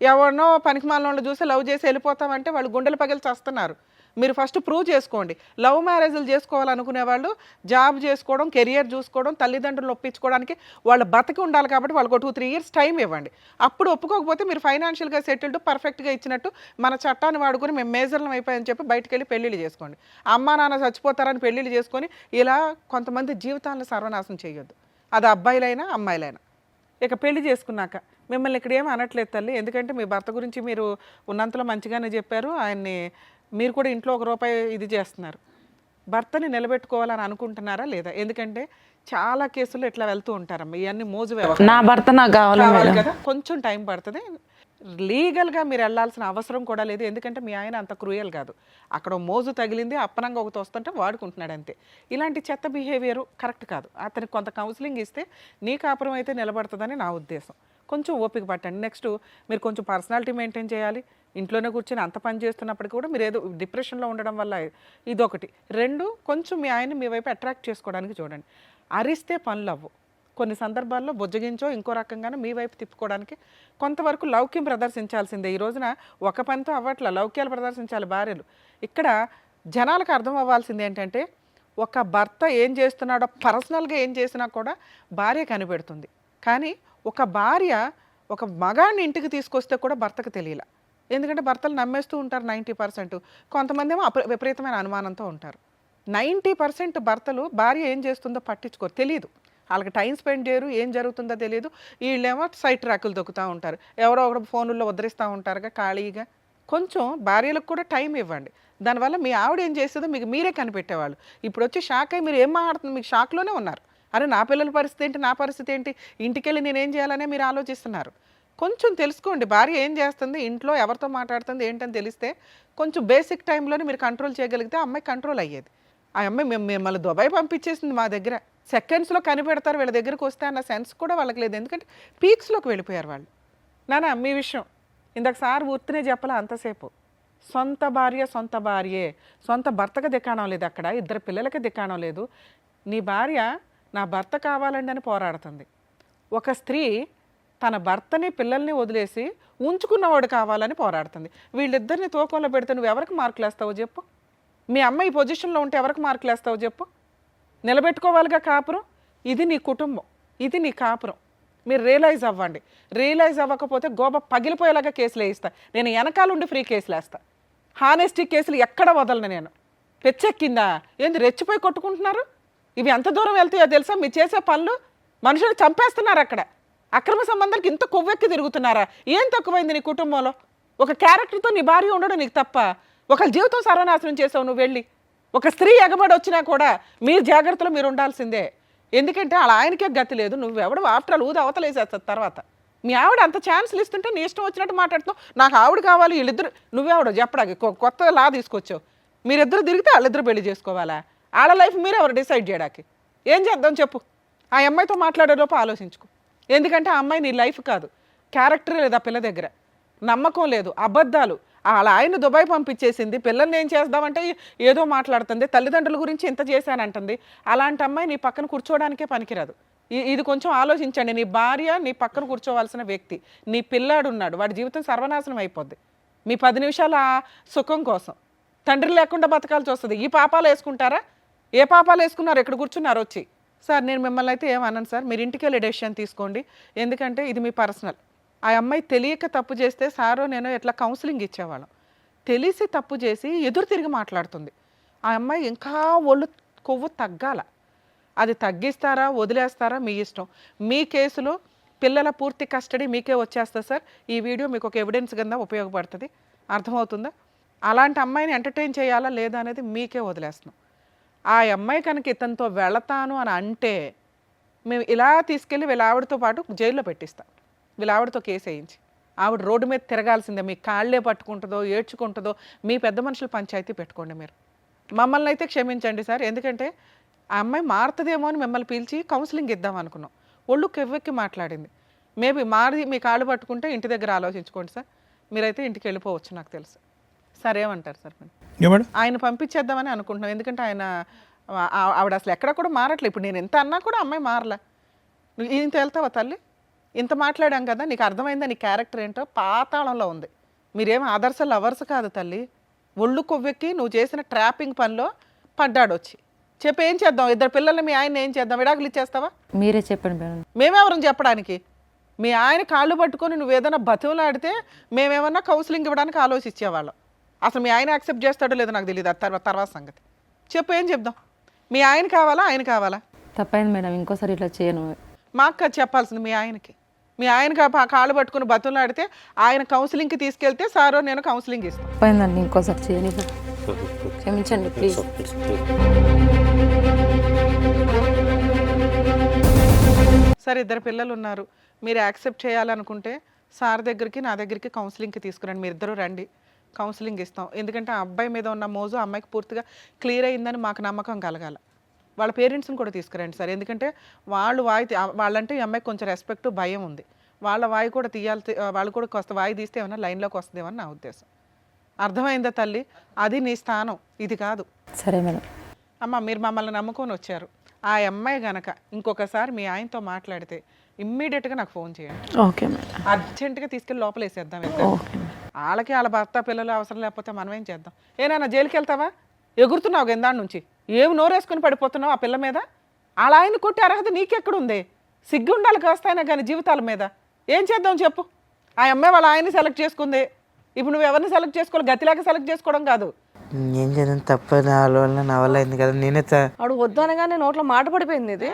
ఎవరినో పనికిమాలినోళ్ళు చూసి లవ్ చేసి వెళ్ళిపోతామంటే వాళ్ళు గుండెలు పగిలి చేస్తున్నారు. మీరు ఫస్ట్ ప్రూవ్ చేసుకోండి. లవ్ మ్యారేజ్లు చేసుకోవాలనుకునే వాళ్ళు జాబ్ చేసుకోవడం, కెరియర్ చూసుకోవడం, తల్లిదండ్రులు ఒప్పించుకోవడానికి వాళ్ళ బతికి ఉండాలి. కాబట్టి వాళ్ళకు 2-3 ఇయర్స్ టైం ఇవ్వండి. అప్పుడు ఒప్పుకోకపోతే మీరు ఫైనాన్షియల్గా సెటిల్డ్ పర్ఫెక్ట్గా ఇచ్చినట్టు మన చట్టాన్ని వాడుకొని మేము మేజర్లం అయిపోయని చెప్పి బయటకు వెళ్ళి పెళ్ళిళ్ళు చేసుకోండి. అమ్మా నాన్న చచ్చిపోతారని పెళ్ళిళ్ళు చేసుకొని ఇలా కొంతమంది జీవితాలను సర్వనాశనం చేయొద్దు. అది అబ్బాయిలైనా అమ్మాయిలైనా. ఇక పెళ్లి చేసుకున్నాక మిమ్మల్ని ఇక్కడ ఏమీ అనట్లేదు తల్లి, ఎందుకంటే మీ భర్త గురించి మీరు ఉన్నంతలో మంచిగానే చెప్పారు. ఆయన్ని మీరు కూడా ఇంట్లో ₹1 ఇది చేస్తున్నారు. భర్తని నిలబెట్టుకోవాలని అనుకుంటున్నారా లేదా? ఎందుకంటే చాలా కేసులు ఇట్లా వెళ్తూ ఉంటారమ్మా, ఇవన్నీ మోజు నా భర్త నాకు కావాలి కావాలి మేడం. కదా. కొంచెం టైం పడుతుంది. లీగల్గా మీరు వెళ్ళాల్సిన అవసరం కూడా లేదు. ఎందుకంటే మీ ఆయన అంత క్రూయల్ కాదు. అక్కడ మోజు తగిలింది, అప్పనంగా ఒకటి వస్తుంటే వాడుకుంటున్నాడు అంతే. ఇలాంటి చెత్త బిహేవియర్ కరెక్ట్ కాదు. అతనికి కొంత కౌన్సిలింగ్ ఇస్తే నీ కాపురం అయితే నిలబడుతుందని నా ఉద్దేశం. కొంచెం ఓపిక పట్టండి. నెక్స్ట్ మీరు కొంచెం పర్సనాలిటీ మెయింటైన్ చేయాలి. ఇంట్లోనే కూర్చొని అంత పని చేస్తున్నప్పటికీ కూడా మీరు ఏదో డిప్రెషన్లో ఉండడం వల్ల ఇదొకటి. 2 కొంచెం మీ ఆయన మీ వైపు అట్రాక్ట్ చేసుకోవడానికి చూడండి. అరిస్తే పనులు అవ్వు. కొన్ని సందర్భాల్లో బుజ్జగించో ఇంకో రకంగానో మీ వైపు తిప్పుకోవడానికి కొంతవరకు లౌక్యం ప్రదర్శించాల్సిందే. ఈ రోజున ఒక పనితో అవ్వట్ల, లౌక్యాలు ప్రదర్శించాలి భార్యలు. ఇక్కడ జనాలకు అర్థం అవ్వాల్సింది ఏంటంటే ఒక భర్త ఏం చేస్తున్నాడో పర్సనల్గా ఏం చేసినా కూడా భార్య కనిపెడుతుంది. కానీ ఒక భార్య ఒక మగాడిని ఇంటికి తీసుకొస్తే కూడా భర్తకు తెలియలా. ఎందుకంటే భర్తలు నమ్మేస్తూ ఉంటారు 90%. కొంతమంది ఏమో విపరీతమైన అనుమానంతో ఉంటారు. 90% భర్తలు భార్య ఏం చేస్తుందో పట్టించుకోరు, తెలియదు. వాళ్ళకి టైం స్పెండ్ చేయరు, ఏం జరుగుతుందో తెలియదు. వీళ్ళేమో సైట్ ట్రాకులు దొక్కుతూ ఉంటారు, ఎవరో ఒకటి ఫోన్లో ఉద్ధరిస్తూ ఉంటారుగా ఖాళీగా. కొంచెం భార్యలకు కూడా టైం ఇవ్వండి. దానివల్ల మీ ఆవిడ ఏం చేస్తుందో మీకు మీరే కనిపెట్టేవాళ్ళు. ఇప్పుడు వచ్చి షాక్ అయ్యి మీరు ఏం మాట్లాడుతుంది, మీకు షాక్లోనే ఉన్నారు. అరే నా పిల్లల పరిస్థితి ఏంటి, నా పరిస్థితి ఏంటి, ఇంటికెళ్ళి నేనేం చేయాలనే మీరు ఆలోచిస్తున్నారు. కొంచెం తెలుసుకోండి భార్య ఏం చేస్తుంది, ఇంట్లో ఎవరితో మాట్లాడుతుంది ఏంటని తెలిస్తే కొంచెం బేసిక్ టైంలోనే మీరు కంట్రోల్ చేయగలిగితే ఆ అమ్మాయి కంట్రోల్ అయ్యేది. ఆ అమ్మాయి మిమ్మల్ని దుబాయ్ పంపించేసింది మా దగ్గర, సెకండ్స్లో కనిపెడతారు వీళ్ళ దగ్గరకు వస్తే అన్న సెన్స్ కూడా వాళ్ళకి లేదు. ఎందుకంటే పీక్స్లోకి వెళ్ళిపోయారు వాళ్ళు. నాన్న మీ విషయం ఇందాక సార్ ఊర్తినే చెప్పాలా అంతసేపు. సొంత భార్యే, సొంత భర్తకు దిక్కాణం లేదు, అక్కడ 2 పిల్లలకి దిక్కాణం లేదు. నీ భార్య నా భర్త కావాలండి అని పోరాడుతుంది. ఒక స్త్రీ తన భర్తని పిల్లల్ని వదిలేసి ఉంచుకున్నవాడు కావాలని పోరాడుతుంది. వీళ్ళిద్దరిని తూకంలో పెడితే నువ్వు ఎవరికి మార్కులు వేస్తావో చెప్పు? మీ అమ్మ ఈ పొజిషన్లో ఉంటే ఎవరికి మార్కులు వేస్తావో చెప్పు? నిలబెట్టుకోవాలిగా కాపురం. ఇది నీ కుటుంబం, ఇది నీ కాపురం. మీరు రియలైజ్ అవ్వండి. రియలైజ్ అవ్వకపోతే గోబ పగిలిపోయేలాగా కేసులు వేయిస్తా. నేను వెనకాలండి ఫ్రీ కేసులు వేస్తా. హానెస్టీ కేసులు ఎక్కడ వదలను నేను. పెచ్చెక్కిందా ఏంది రెచ్చిపోయి కొట్టుకుంటున్నారు? ఇవి ఎంత దూరం వెళ్తాయో తెలుసా? మీరు చేసే పనులు మనుషులు చంపేస్తున్నారు. అక్కడ అక్రమ సంబంధాలకు ఇంత కొవ్వెక్కి తిరుగుతున్నారా? ఏం తక్కువైంది నీ కుటుంబంలో? ఒక క్యారెక్టర్తో నీ భార్య ఉండడం నీకు తప్ప? ఒక జీవితం సర్వనాశనం చేసావు నువ్వు వెళ్ళి. ఒక స్త్రీ ఎగబడి వచ్చినా కూడా మీరు జాగ్రత్తలో మీరు ఉండాల్సిందే. ఎందుకంటే అలా ఆయనకే గతి లేదు. నువ్వెవడు ఆఫ్టర్ ఆల్ ఊది అవతలేసేస్తుంది తర్వాత. మీ ఆవిడ అంత ఛాన్స్లు ఇస్తుంటే నీ ఇష్టం వచ్చినట్టు మాట్లాడుతావు. నాకు ఆవిడ కావాలి, వీళ్ళిద్దరు నువ్వెవడో చెప్పడానికి కొత్త లా తీసుకొచ్చావు. మీరిద్దరు తిరిగితే వాళ్ళిద్దరు పెళ్లి చేసుకోవాలా? వాళ్ళ లైఫ్ మీరు ఎవరు డిసైడ్ చేయడానికి? ఏం చేద్దాం చెప్పు? ఆ అమ్మాయితో మాట్లాడేలోపు ఆలోచించుకో. ఎందుకంటే ఆ అమ్మాయి నీ లైఫ్ కాదు. క్యారెక్టరే లేదు ఆ పిల్ల దగ్గర, నమ్మకం లేదు, అబద్ధాలు. అలా ఆయన దుబాయ్ పంపించేసింది. పిల్లల్ని ఏం చేద్దామంటే ఏదో మాట్లాడుతుంది, తల్లిదండ్రుల గురించి ఇంత చేశానంటుంది. అలాంటి అమ్మాయి నీ పక్కన కూర్చోవడానికే పనికిరాదు. ఇది కొంచెం ఆలోచించండి. నీ భార్య నీ పక్కన కూర్చోవలసిన వ్యక్తి. నీ పిల్లాడు ఉన్నాడు, వాడి జీవితం సర్వనాశనం అయిపోద్ది మీ 10 నిమిషాల సుఖం కోసం. తండ్రి లేకుండా బతకాల్సి వస్తుంది. ఈ పాపాలు వేసుకుంటారా? ఏ పాపాలు వేసుకున్నారు? ఎక్కడ కూర్చున్నారు వచ్చి? సార్ నేను మిమ్మల్ని అయితే ఏమన్నాను సార్, మీరు ఇంటికి వెళ్ళి డెసిషన్ తీసుకోండి. ఎందుకంటే ఇది మీ పర్సనల్. ఆ అమ్మాయి తెలియక తప్పు చేస్తే సారో నేను ఎట్లా కౌన్సిలింగ్ ఇచ్చేవాళ్ళం. తెలిసి తప్పు చేసి ఎదురు తిరిగి మాట్లాడుతుంది. ఆ అమ్మాయి ఇంకా ఒళ్ళు కొవ్వు తగ్గాల. అది తగ్గిస్తారా వదిలేస్తారా మీ ఇష్టం. మీ కేసులో పిల్లల పూర్తి కస్టడీ మీకే వచ్చేస్తుంది సార్. ఈ వీడియో మీకు ఒక ఎవిడెన్స్ కింద ఉపయోగపడుతుంది. అర్థమవుతుందా? అలాంటి అమ్మాయిని ఎంటర్టైన్ చేయాలా లేదా అనేది మీకే వదిలేస్తున్నాం. ఆ అమ్మాయి కనుక ఇతనితో వెళతాను అని అంటే మేము ఇలా తీసుకెళ్ళి వీళ్ళ ఆవిడతో పాటు జైల్లో పెట్టిస్తాం. వీళ్ళ ఆవిడతో కేసు వేయించి ఆవిడ రోడ్డు మీద తిరగాల్సిందే. మీ కాళ్ళే పట్టుకుంటుందో ఏడ్చుకుంటుందో మీ పెద్ద మనుషులు పంచాయతీ పెట్టుకోండి. మీరు మమ్మల్ని అయితే క్షమించండి సార్. ఎందుకంటే ఆ అమ్మాయి మారుతుందేమో అని మిమ్మల్ని పిలిచి కౌన్సిలింగ్ ఇద్దాం అనుకున్నాం. ఒళ్ళు కెవ్వెక్కి మాట్లాడింది. మేబీ మారి మీ కాళ్ళు పట్టుకుంటే ఇంటి దగ్గర ఆలోచించుకోండి సార్. మీరైతే ఇంటికి వెళ్ళిపోవచ్చు నాకు తెలుసు. సార్ ఏమంటారు సార్? మీరు ఆయన పంపించేద్దామని అనుకుంటున్నాం. ఎందుకంటే ఆయన ఆవిడ అసలు ఎక్కడ కూడా మారట్లే. ఇప్పుడు నేను ఎంత అన్నా కూడా అమ్మాయి మారలే. నువ్వు ఇంత వెళ్తావా తల్లి? ఇంత మాట్లాడాం కదా, నీకు అర్థమైందా నీ క్యారెక్టర్ ఏంటో? పాతాళంలో ఉంది. మీరేం ఆదర్శ లవర్స్ కాదు తల్లి. ఒళ్ళు కొవ్వెక్కి నువ్వు చేసిన ట్రాపింగ్ పనిలో పడ్డాడు వచ్చి. చెప్పి ఏం చేద్దాం? 2 పిల్లల్ని మీ ఆయన ఏం చేద్దాం? విడాకులు ఇచ్చేస్తావా? మీరే చెప్పండి మేడం. మేమెవరం చెప్పడానికి? మీ ఆయన కాళ్ళు పట్టుకొని నువ్వు ఏదైనా బతువులాడితే మేమేమన్నా కౌన్సిలింగ్ ఇవ్వడానికి ఆలోచించేవాళ్ళం. అసలు మీ ఆయన యాక్సెప్ట్ చేస్తాడో లేదో నాకు తెలియదు. తర్వాత సంగతి చెప్పు. ఏం చెప్దాం? మీ ఆయన కావాలా ఆయన కావాలా? తప్పైంది మేడం, ఇంకోసారి ఇట్లా చేయను. మాకు చెప్పాల్సింది మీ ఆయనకి. మీ ఆయన కాళ్ళు పట్టుకుని బతువులాడితే ఆయన కౌన్సిలింగ్కి తీసుకెళ్తే సారో నేను కౌన్సిలింగ్ ఇస్తాను. తప్పైందండి, ఇంకోసారి చేయని. క్షమించండి ప్లీజ్. సరే 2 పిల్లలు ఉన్నారు. మీరు యాక్సెప్ట్ చేయాలనుకుంటే సార్ దగ్గరికి నా దగ్గరికి కౌన్సిలింగ్కి తీసుకురండి. మీరు ఇద్దరు రండి, కౌన్సిలింగ్ ఇస్తాం. ఎందుకంటే ఆ అబ్బాయి మీద ఉన్న మోజు అమ్మాయికి పూర్తిగా క్లియర్ అయిందని మాకు నమ్మకం కలగాల. వాళ్ళ పేరెంట్స్ని కూడా తీసుకురండి సార్. ఎందుకంటే వాళ్ళంటే ఈ అమ్మాయికి కొంచెం రెస్పెక్ట్ భయం ఉంది. వాళ్ళ వాయి కూడా తీయాలి. వాళ్ళు కూడా కాస్త వాయి తీస్తే ఏమన్నా లైన్లోకి వస్తుందేమని నా ఉద్దేశం. అర్థమైందా తల్లి? అది నీ స్థానం, ఇది కాదు. సరే మేడం. అమ్మ మీరు మమ్మల్ని నమ్ముకొని వచ్చారు. ఆ అమ్మాయి గనక ఇంకొకసారి మీ ఆయనతో మాట్లాడితే ఇమ్మీడియట్గా నాకు ఫోన్ చేయండి. Okay madam. అర్జెంటుగా తీసుకెళ్ళి లోపల వేసేద్దాం. వాళ్ళకి వాళ్ళ భర్త పిల్లలు అవసరం లేకపోతే మనం ఏం చేద్దాం? ఏనాన్న జైలుకి వెళ్తావా? ఎగురుతున్నావు గందాడి నుంచి. ఏమి నోరేసుకుని పడిపోతున్నావు ఆ పిల్ల మీద? అలా ఆయన కొట్టే అర్హత నీకెక్కడుంది? సిగ్గు ఉండాలి కాస్తైనా కానీ జీవితాల మీద. ఏం చేద్దాం చెప్పు? ఆ అమ్మాయి వాళ్ళ ఆయన్ని సెలెక్ట్ చేసుకుంది. ఇప్పుడు నువ్వు ఎవరిని సెలెక్ట్ చేసుకోవాలి? గతిలాగా సెలెక్ట్ చేసుకోవడం కాదు. ఏం చేద్దాం? తప్ప నా వల్ల అయింది కదా. నేనే ఆవిడ వద్దు అనగానే నోట్లో మాట పడిపోయింది. ఇది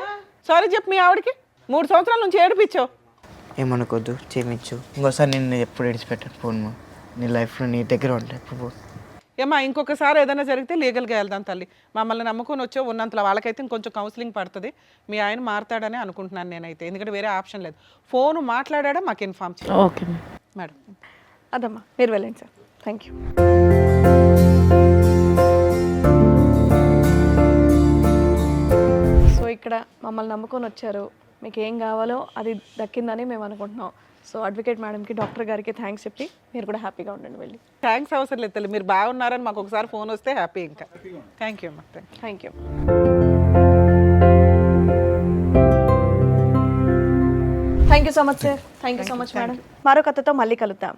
సారీ చెప్పు మీ ఆవిడకి. 3 సంవత్సరాల నుంచి ఏడిపించావు. ఏమనుకోద్దు, క్షమించు. ఇంకోసారి నేను ఎప్పుడు విడిచిపెట్టాను ఫోన్. నీ లైఫ్లో నీ దగ్గర ఉంటాయి ఎప్పుడు. ఏమా ఇంకొకసారి ఏదైనా జరిగితే లీగల్గా వెళ్దాం తల్లి. మమ్మల్ని నమ్ముకొని వచ్చో ఉన్నంతలో వాళ్ళకైతే ఇంకొంచెం కౌన్సిలింగ్ పడుతుంది. మీ ఆయన మారుతాడని అనుకుంటున్నాను నేనైతే. ఎందుకంటే వేరే ఆప్షన్ లేదు. ఫోన్ మాట్లాడా మాకు ఇన్ఫార్మ్ చేయండి. Okay madam. అదమ్మా మీరు వెళ్ళండి సార్. Thank you. సో ఇక్కడ మమ్మల్ని నమ్ముకొని వచ్చారు. మీకు ఏం కావాలో అది దక్కిందని మేము అనుకుంటున్నాం. సో అడ్వకేట్ మేడంకి, డాక్టర్ గారికి థ్యాంక్స్ చెప్పి మీరు కూడా హ్యాపీగా ఉండండి. వెళ్ళి థ్యాంక్స్ అవసరం లేదు తల్లి. మీరు బాగున్నారని మాకు ఒకసారి ఫోన్ వస్తే హ్యాపీ. ఇంకా థ్యాంక్ యూ అమ్మా. Thank you. Thank you so much sir. Thank you so much madam. మరో కథతో మళ్ళీ కలుద్దాం.